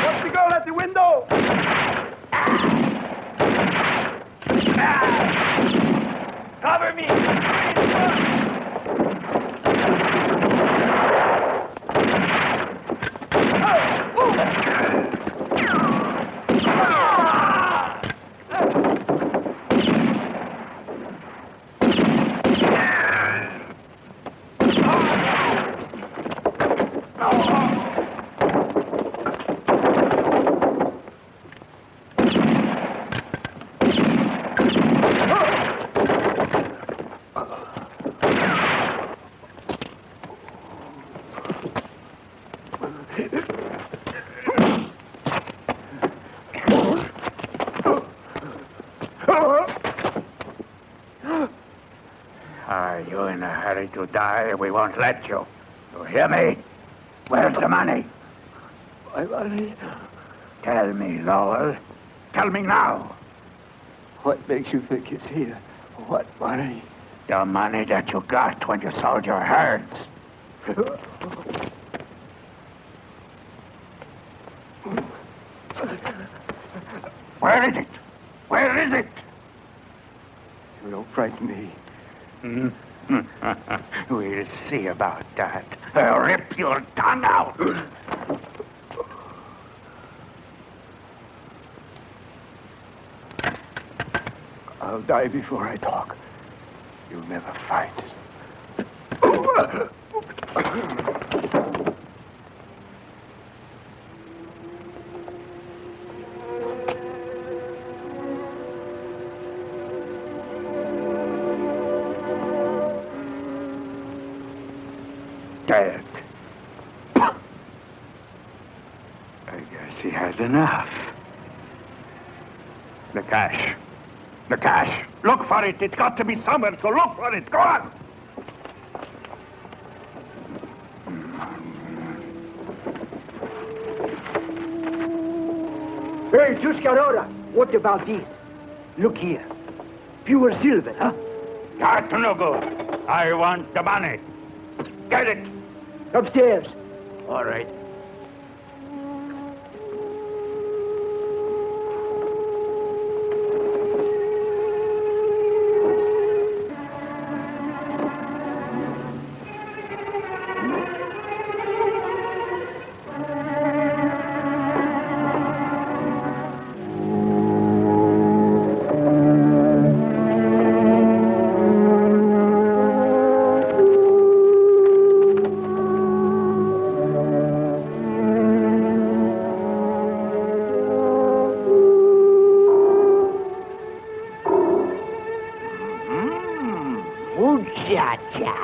What's the girl at the window? Cover me! Are you in a hurry to die? We won't let you. You hear me? Where's the money? My money? Tell me, Lowell. Tell me now. What makes you think it's here? What money? The money that you got when you sold your herds. Where is it? Where is it? You don't frighten me. We'll see about that. I'll rip your tongue out. I'll die before I talk. You'll never fight. Dead. I guess he has enough. The cash. The cash. Look for it. It's got to be somewhere, so look for it. Go on. Hey, Tuscarora, what about this? Look here. Pure silver, huh? That's no good. I want the money. Get it. Upstairs. All right. Muchacha.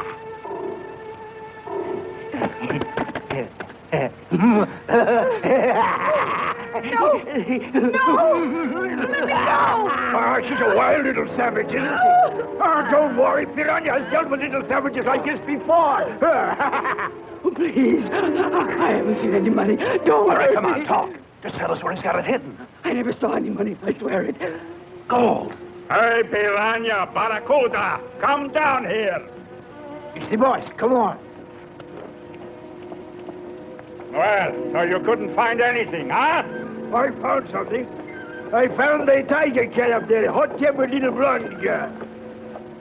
No! Let me go! She's a wild little savage, isn't she? Oh, don't worry. Piranha has dealt with little savages like this before. Please. I haven't seen any money. Don't All right, hurt come on, me. talk. Just tell us where he's got it hidden. I never saw any money. I swear it. Gold. Hey, Piranha, Barracuda, come down here. It's the boys. Come on. Well, so you couldn't find anything, huh? I found something. I found a tiger cat up there, hot-tempered little blonde girl.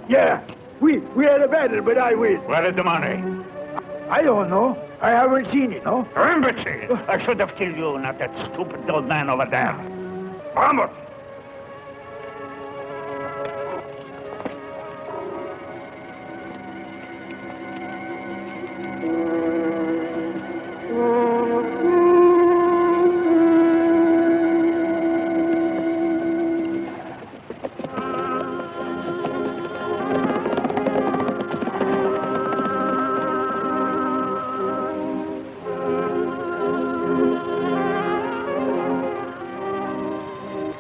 Yeah, we had a battle, but I win. Where is the money? I don't know. I haven't seen it, no? Imbecile! I should have killed you, not that stupid old man over there. Vamos!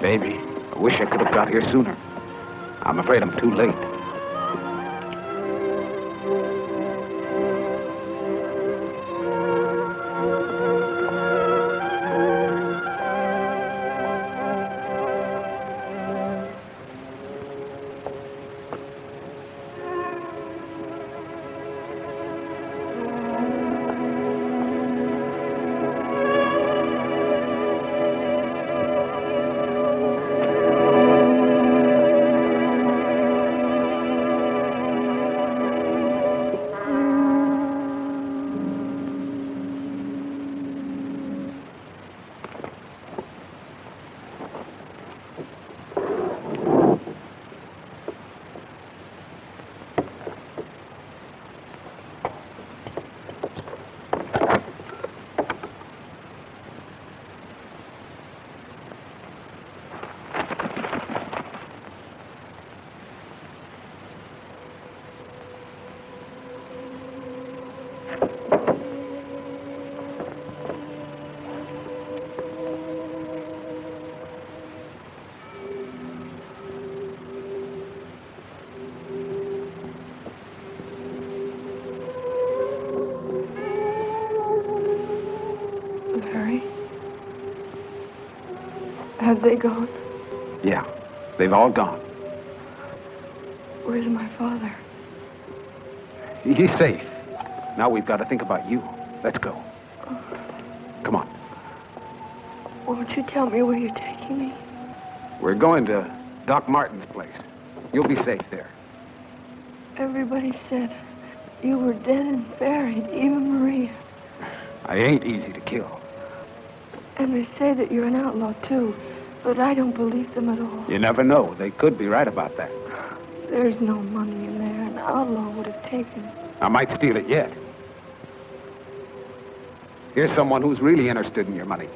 Baby, I wish I could have got here sooner. I'm afraid I'm too late. Have they gone? Yeah, they've all gone. Where's my father? He's safe. Now we've got to think about you. Let's go. Come on. Won't you tell me where you're taking me? We're going to Doc Martin's place. You'll be safe there. Everybody said you were dead and buried, even Maria. I ain't easy to kill. And they say that you're an outlaw, too. But I don't believe them at all. You never know. They could be right about that. There's no money in there. An outlaw would have taken it. I might steal it yet. Here's someone who's really interested in your money.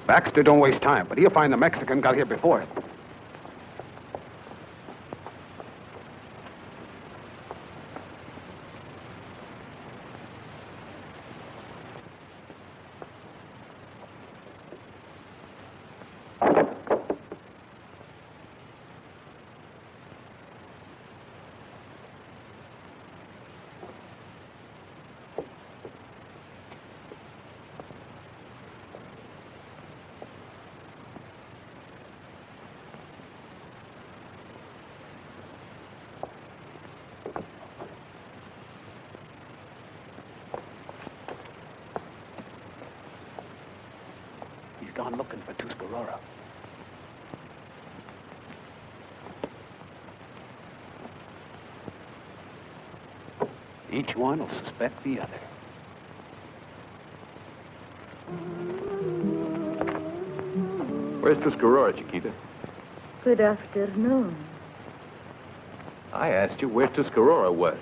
Baxter don't waste time, but he'll find the Mexican got here before him. Gone looking for Tuscarora. Each one will suspect the other. Where's Tuscarora, Chiquita? Good afternoon. I asked you where Tuscarora was.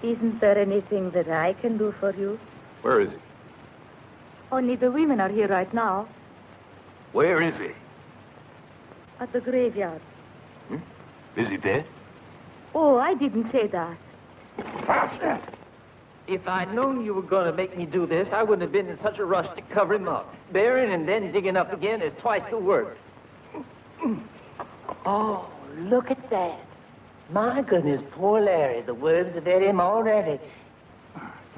Isn't there anything that I can do for you? Where is he? Only the women are here right now, Where is he? at the graveyard. Is he dead? Oh, I didn't say that. Faster! If I'd known you were going to make me do this, I wouldn't have been in such a rush to cover him up. Burying and then digging up again is twice the work. Oh, look at that. My goodness, poor Larry. The worms have ate him already.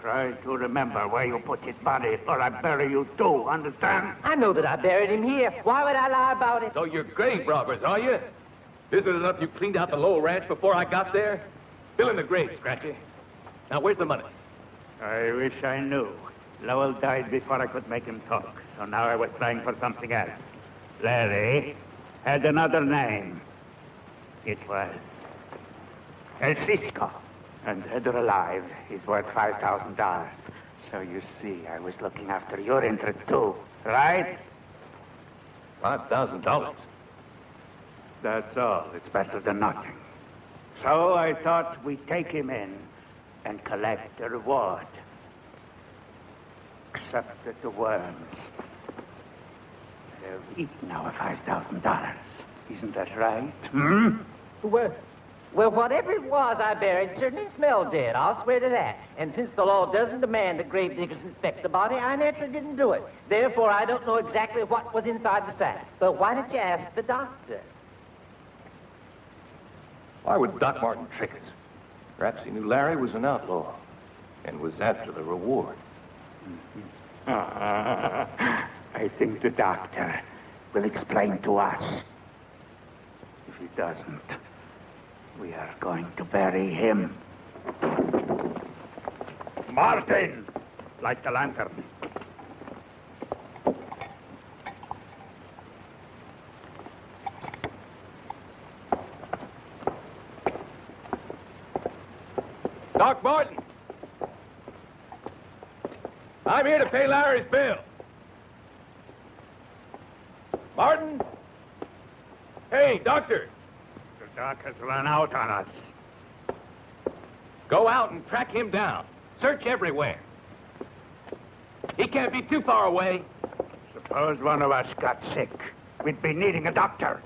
Try to remember where you put his body, or I bury you too, understand? I know that I buried him here. Why would I lie about it? So you're grave robbers, are you? Isn't it enough you cleaned out the Lowell Ranch before I got there? Fill in the grave, Scratchy. Now, where's the money? I wish I knew. Lowell died before I could make him talk, so now I was trying for something else. Larry had another name. It was Cisco. And dead or alive, he's worth $5,000. So you see, I was looking after your interest too, right? $5,000. That's all. It's better than nothing. So I thought we'd take him in and collect the reward. Except that the worms have eaten our $5,000. Isn't that right? Well, whatever it was I buried certainly smelled dead. I'll swear to that. And since the law doesn't demand that grave diggers inspect the body, I naturally didn't do it. Therefore, I don't know exactly what was inside the sack. But why don't you ask the doctor? Why would Doc Martin trick us? Perhaps he knew Larry was an outlaw and was after the reward. I think the doctor will explain to us. If he doesn't, we are going to bury him. Martin! Light the lantern. Doc Martin! I'm here to pay Larry's bill. Martin? Hey, doctor! The doc has run out on us. Go out and track him down. Search everywhere. He can't be too far away. Suppose one of us got sick. We'd be needing a doctor.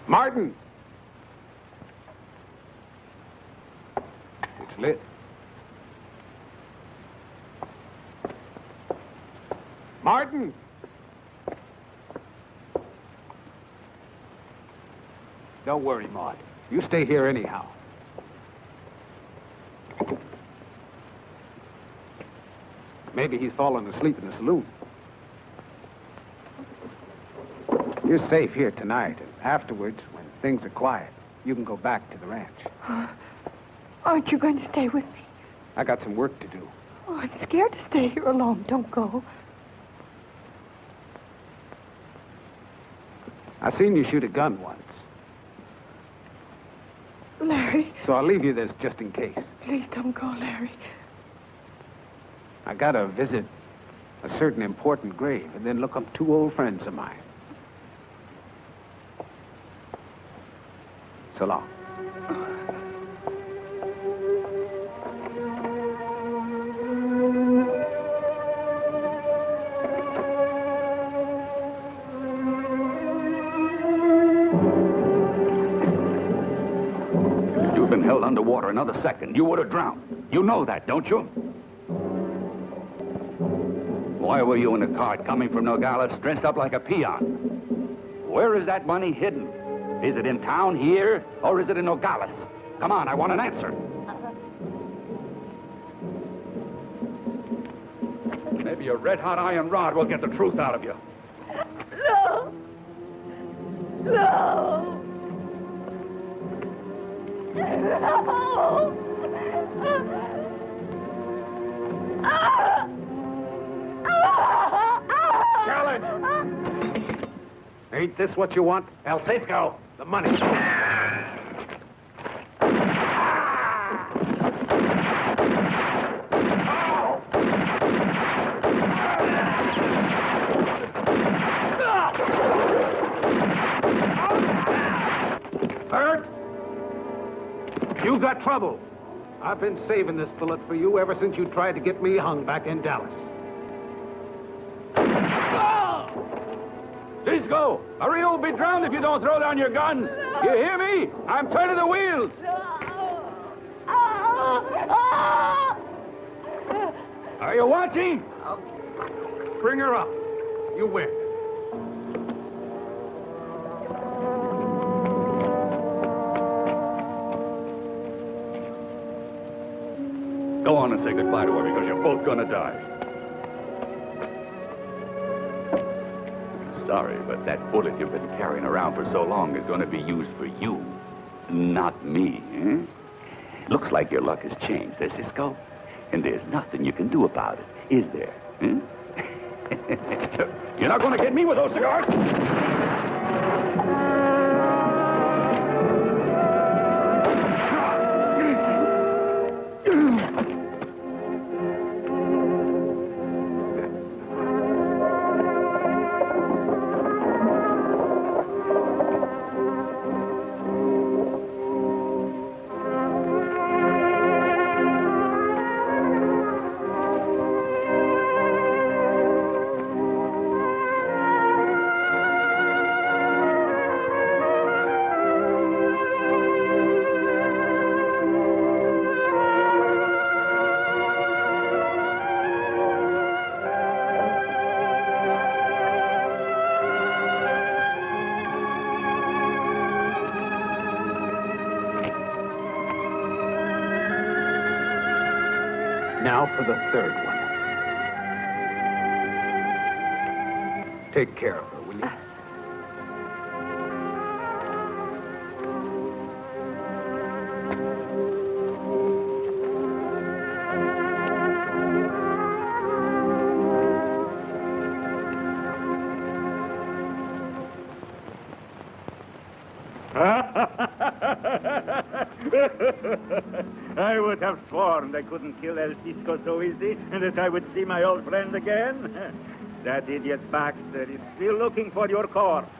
Martin! It's lit. Martin! Don't worry, Maud. You stay here anyhow. Maybe he's fallen asleep in the saloon. You're safe here tonight, and afterwards, when things are quiet, you can go back to the ranch. Aren't you going to stay with me? I got some work to do. Oh, I'm scared to stay here alone. Don't go. I seen you shoot a gun once. Larry, So I'll leave you this just in case. please don't go, Larry. I gotta visit a certain important grave and then look up 2 old friends of mine. So long. If you'd been held underwater another second, you would have drowned. You know that, don't you? Why were you in a cart coming from Nogales dressed up like a peon? Where is that money hidden? Is it in town here, or is it in Nogales? Come on, I want an answer. Maybe a red-hot iron rod will get the truth out of you. No! No! No! Challenge! Ain't this what you want? El Cisco, the money. Hurt? You got trouble. I've been saving this bullet for you ever since you tried to get me hung back in Dallas. Cisco, hurry, you'll be drowned if you don't throw down your guns. No. You hear me? I'm turning the wheels. No. Are you watching? Bring her up. You win. Go on and say goodbye to her because you're both gonna die. Sorry, but that bullet you've been carrying around for so long is going to be used for you, not me. Eh? Looks like your luck has changed, Cisco. And there's nothing you can do about it, is there? Eh? You're not going to get me with those cigars? Now for the third one. Take care of her, will you? I would have sworn they couldn't kill El Cisco so easy, and that I would see my old friend again. That idiot Baxter is still looking for your corpse.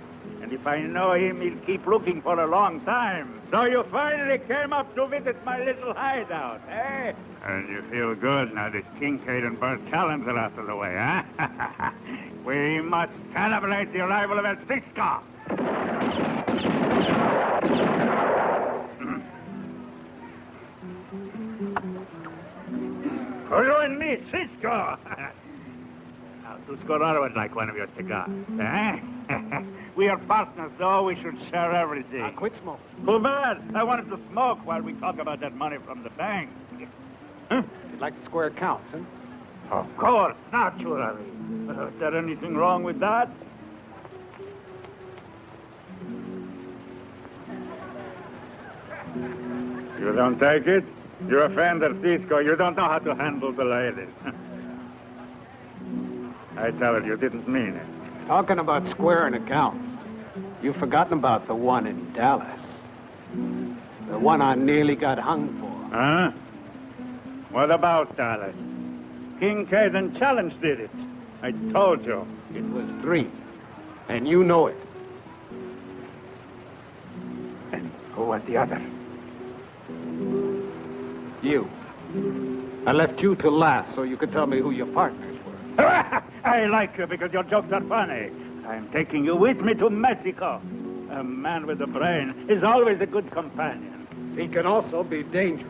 And if I know him, he'll keep looking for a long time. So you finally came up to visit my little hideout, eh? And you feel good now that Kincaid and Bert Callens are out of the way, huh? We must celebrate the arrival of El Cisco. Join me, Cisco. Now, Tuscarora would like one of your cigars, eh? We are partners, though. We should share everything. I quit smoking. Too bad. I wanted to smoke while we talk about that money from the bank. Huh? You'd like to square accounts, huh? Of course, naturally. Is there anything wrong with that? You don't take it? You offender Cisco. You don't know how to handle the ladies. I tell her you didn't mean it. Talking about squaring accounts, you've forgotten about the one in Dallas. The one I nearly got hung for. Huh? What about Dallas? Kincaid and Challenge did it. I told you. It was 3. And you know it. And who was the other? You. I left you till last so you could tell me who your partners were. I like you because your jokes are funny. I'm taking you with me to Mexico. A man with a brain is always a good companion. He can also be dangerous.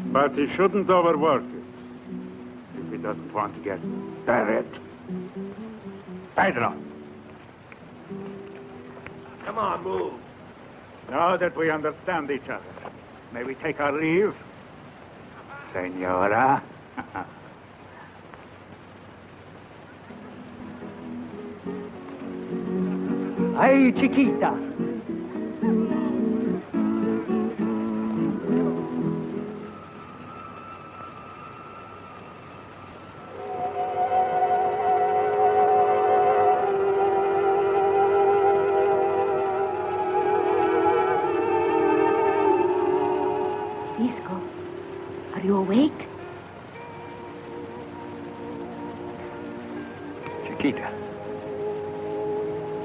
But he shouldn't overwork it. If he doesn't want to get buried. Pedro. Come on, move. Now that we understand each other, may we take our leave? Senora. Ay, chiquita. Cisco, are you awake? Chiquita,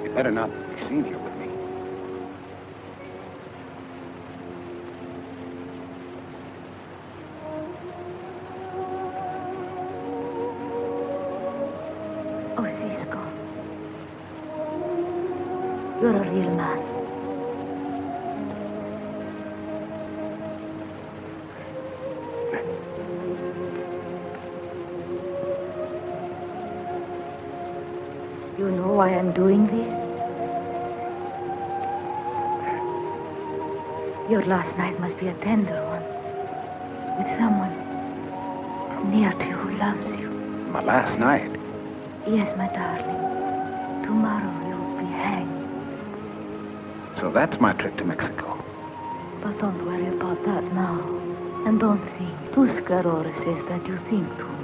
you better not be seen here with me. Oh, Cisco. You're a real man. You know why I'm doing this? Your last night must be a tender one. With someone near to you who loves you. My last night? Yes, my darling. Tomorrow you'll be hanged. So that's my trip to Mexico. But don't worry about that now. And don't think. Tuscarora says that you think too much.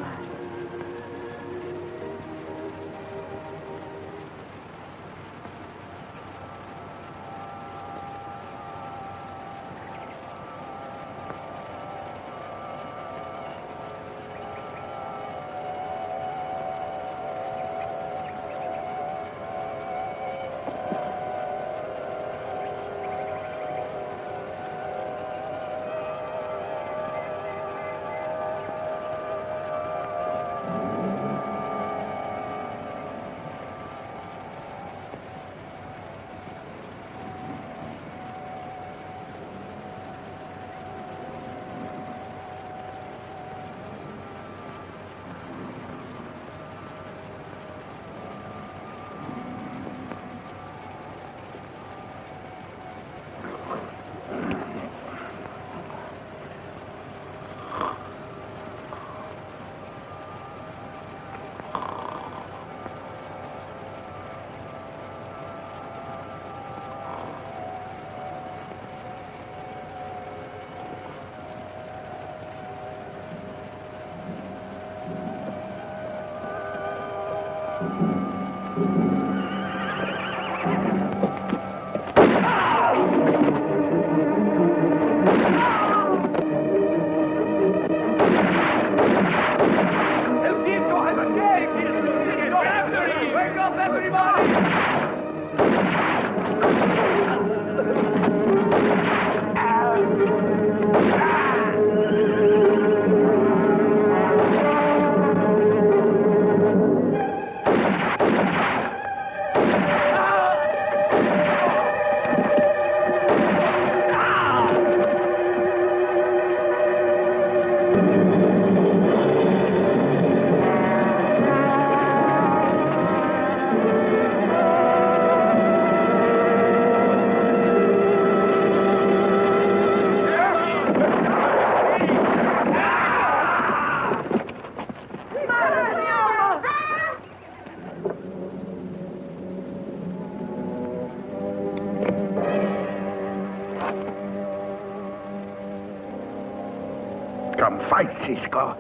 Come fight, Cisco.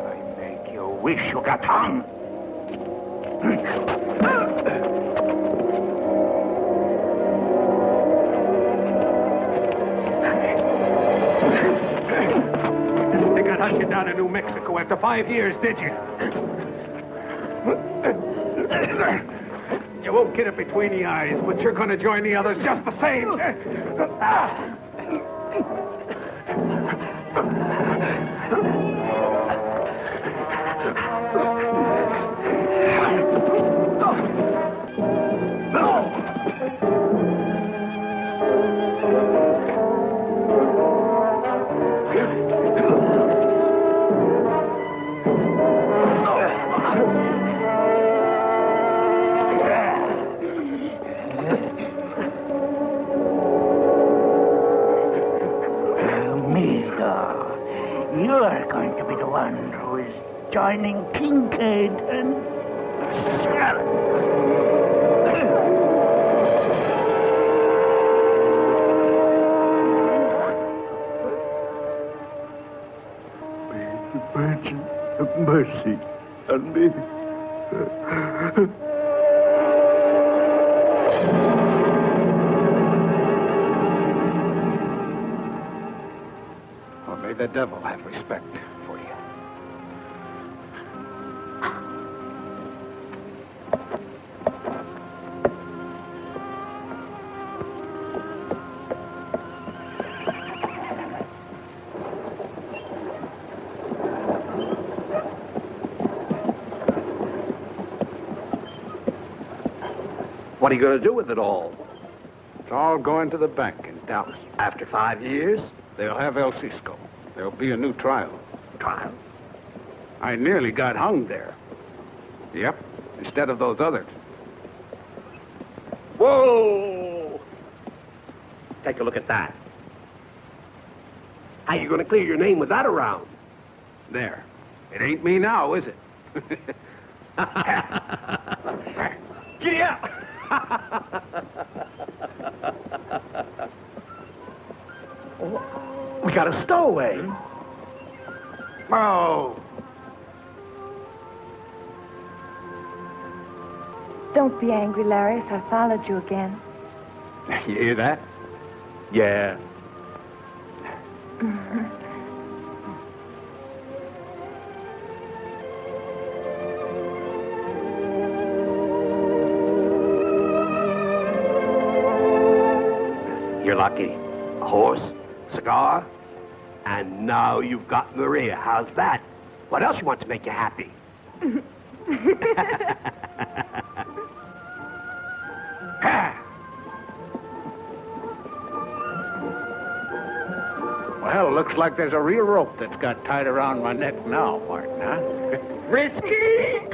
I make you wish you got hung. They got Hutch down in New Mexico after 5 years, did you? You won't get it between the eyes, but you're going to join the others just the same. You're going to be the one who is joining Kincaid and Sarah. Virgin of mercy on me. Well, may the devil have respect for you. What are you going to do with it all? It's all going to the bank in Dallas. After 5 years? They'll have El Cisco. There'll be a new trial. Trial? I nearly got hung there. Yep, instead of those others. Whoa! Take a look at that. How you going to clear your name with that around? There. It ain't me now, is it? Giddy up! We got a stowaway. Oh! Don't be angry, Larry, if I followed you again. You hear that? Yeah. You're lucky. A horse, cigar, and now you've got Maria. How's that? What else you want to make you happy? Well, looks like there's a real rope that's got tied around my neck now, Martin, huh? Risky!